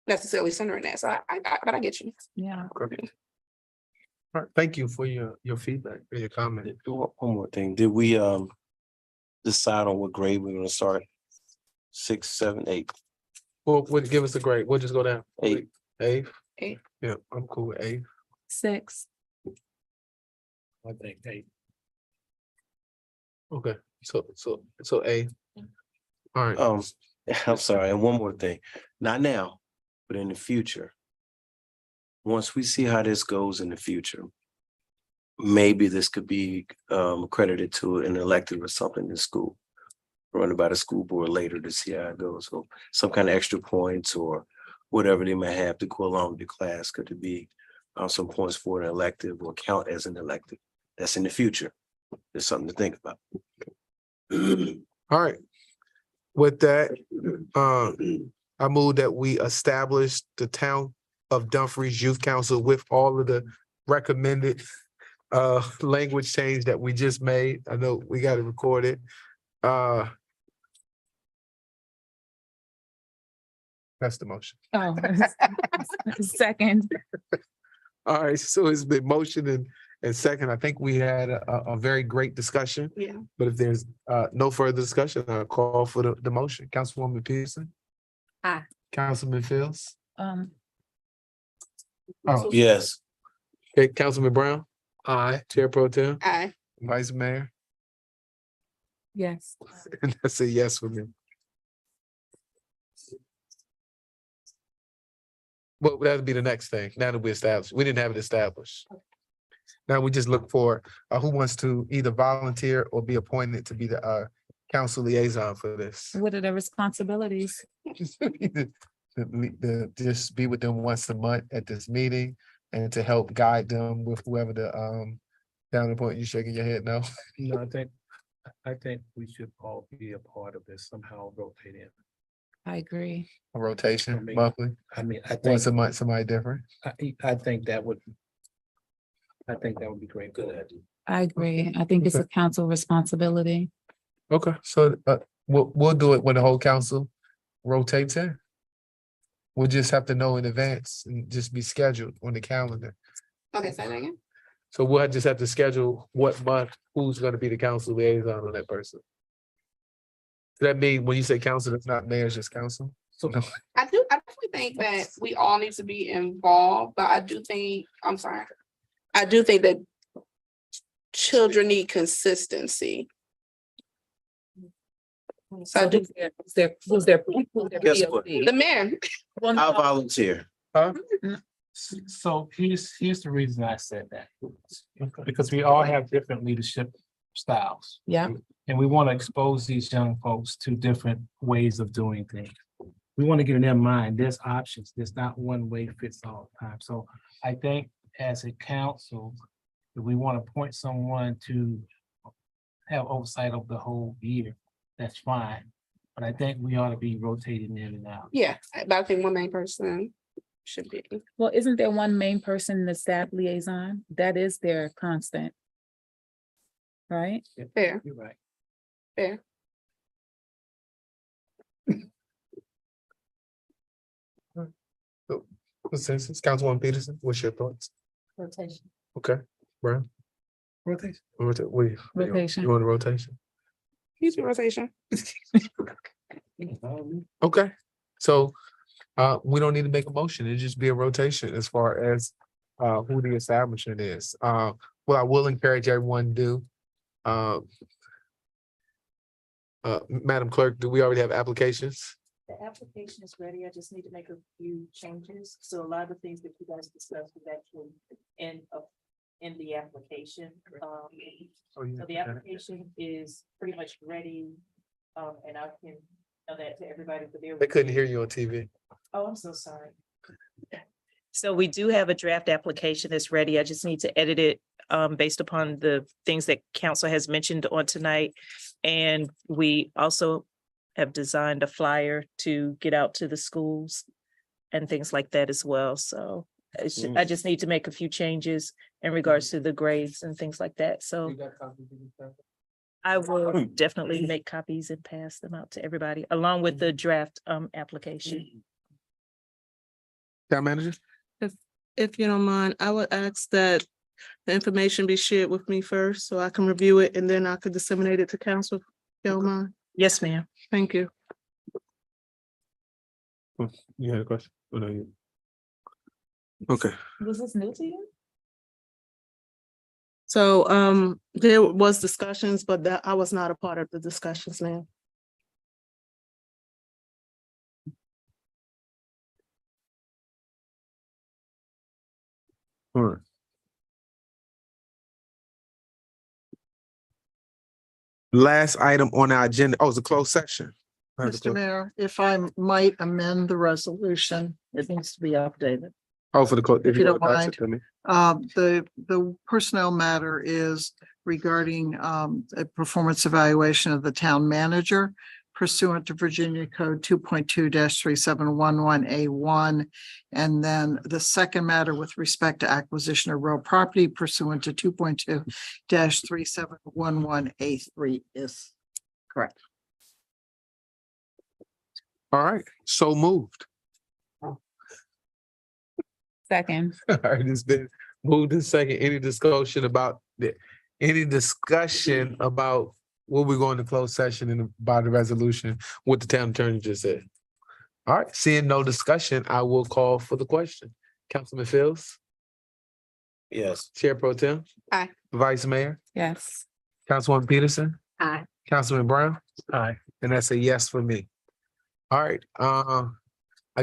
necessarily centering that. So but I get you. Yeah. Okay. All right, thank you for your feedback, for your comment. One more thing. Did we decide on what grade we're gonna start? 6, 7, 8. Well, give us a grade. We'll just go down. 8. 8. 8. Yeah, I'm cool with 8. 6. I think 8. Okay, so A. All right. I'm sorry, and one more thing. Not now, but in the future. Once we see how this goes in the future, maybe this could be accredited to an elective or something in school. Run by the school board later to see how it goes. So some kind of extra points or whatever they may have to go along with the class. Could it be some points for an elective or count as an elective? That's in the future. There's something to think about. All right. With that, I move that we establish the Town of Dumfries Youth Council with all of the recommended language change that we just made. I know we got to record it. That's the motion. Oh, second. All right, so it's been motion and second. I think we had a very great discussion. Yeah. But if there's no further discussion, I'll call for the motion. Councilwoman Peterson? Aye. Councilman Fields? Um, Oh, Yes. okay, Councilman Brown? Aye. Chair Pro Tem? Aye. Vice Mayor? yes. And that's a yes for me. Well, that'd be the next thing. Now that we established, we didn't have it established. Now we just look for who wants to either volunteer or be appointed to be the council liaison for this. What are the responsibilities? To just be with them once a month at this meeting and to help guide them with whoever the down the point. You shaking your head no? No, I think we should all be a part of this, somehow rotate in. I agree. A rotation For me. monthly, I mean, I think, once a month, somebody different. I think that would be great. Good idea. I agree. I think it's a council responsibility. Okay, so we'll do it when the whole council rotates in. We'll just have to know in advance and just be scheduled on the calendar. Okay, say that again. So we'll just have to schedule what month, who's gonna be the council liaison on that person. Does that mean when you say council, it's not mayor, it's just council? So No. I definitely think that we all need to be involved, but I do think that children need consistency. So I do, Who's their Guess what? the mayor. I'll volunteer. So here's the reason I said that. Because we all have different leadership styles. Yeah. And we want to expose these young folks to different ways of doing things. We want to get in their mind, there's options. There's not one way fits all the time. So I think as a council, if we want to appoint someone to have oversight of the whole year, that's fine. But I think we ought to be rotating in and out. Yeah, but I think one main person should be. Well, isn't there one main person, the staff liaison? That is their constant. Right? Fair, You're right. fair. Consensus, Councilwoman Peterson, what's your thoughts? Rotation. Okay, Brown? Rotation. Rotation. You want a rotation? Easy rotation. Okay, so we don't need to make a motion, it'd just be a rotation as far as who the establishment is. What I will encourage everyone to do. Madam Clerk, do we already have applications? The application is ready. I just need to make a few changes. So a lot of the things that you guys discussed was actually in the application. Oh, So the application is pretty much ready. And I can tell that to everybody for their. They couldn't hear you on TV. Oh, I'm so sorry. So we do have a draft application that's ready. I just need to edit it based upon the things that council has mentioned on tonight. And we also have designed a flyer to get out to the schools and things like that as well. So I just need to make a few changes in regards to the grades and things like that. So I will definitely make copies and pass them out to everybody along with the draft application. Town manager? If you don't mind, I would ask that the information be shared with me first so I can review it and then I could disseminate it to council. If you don't mind. Yes, ma'am. Thank you. You had a question? Oh, no, you- Okay. Was this new to you? So there was discussions, but that I was not a part of the discussions now. All right. Last item on our agenda, it's a closed session. Mr. Mayor, if I might amend the resolution, it needs to be updated. Oh, for the close. If you don't pass mind. it to me. The personnel matter is regarding a performance evaluation of the town manager pursuant to Virginia Code 2.2-3711A1. And then the second matter with respect to acquisition of real property pursuant to 2.2-3711A3 is correct. All right, so moved. Second. All right, it's been moved in second. Any discussion about what we're going to close session and about the resolution, what the town attorney just said? All right, seeing no discussion, I will call for the question. Councilman Fields? Yes. Chair Pro Tem? Aye. Vice Mayor? Yes. Councilwoman Peterson? Aye. Councilman Brown? Aye. And that's a yes for me. All right, I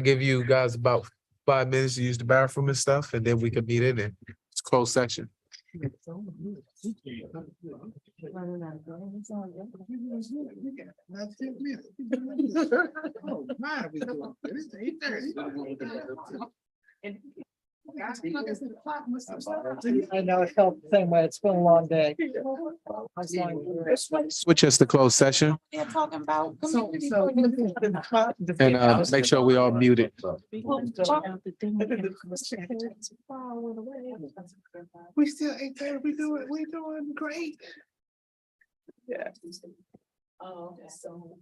give you guys about 5 minutes to use the bathroom and stuff, and then we can meet in there. It's closed section. I know it felt the same way. It's been a long day. Switch us to closed session They're talking about. and make sure we all muted. We still ain't there. We doing great. Yeah. Oh, so.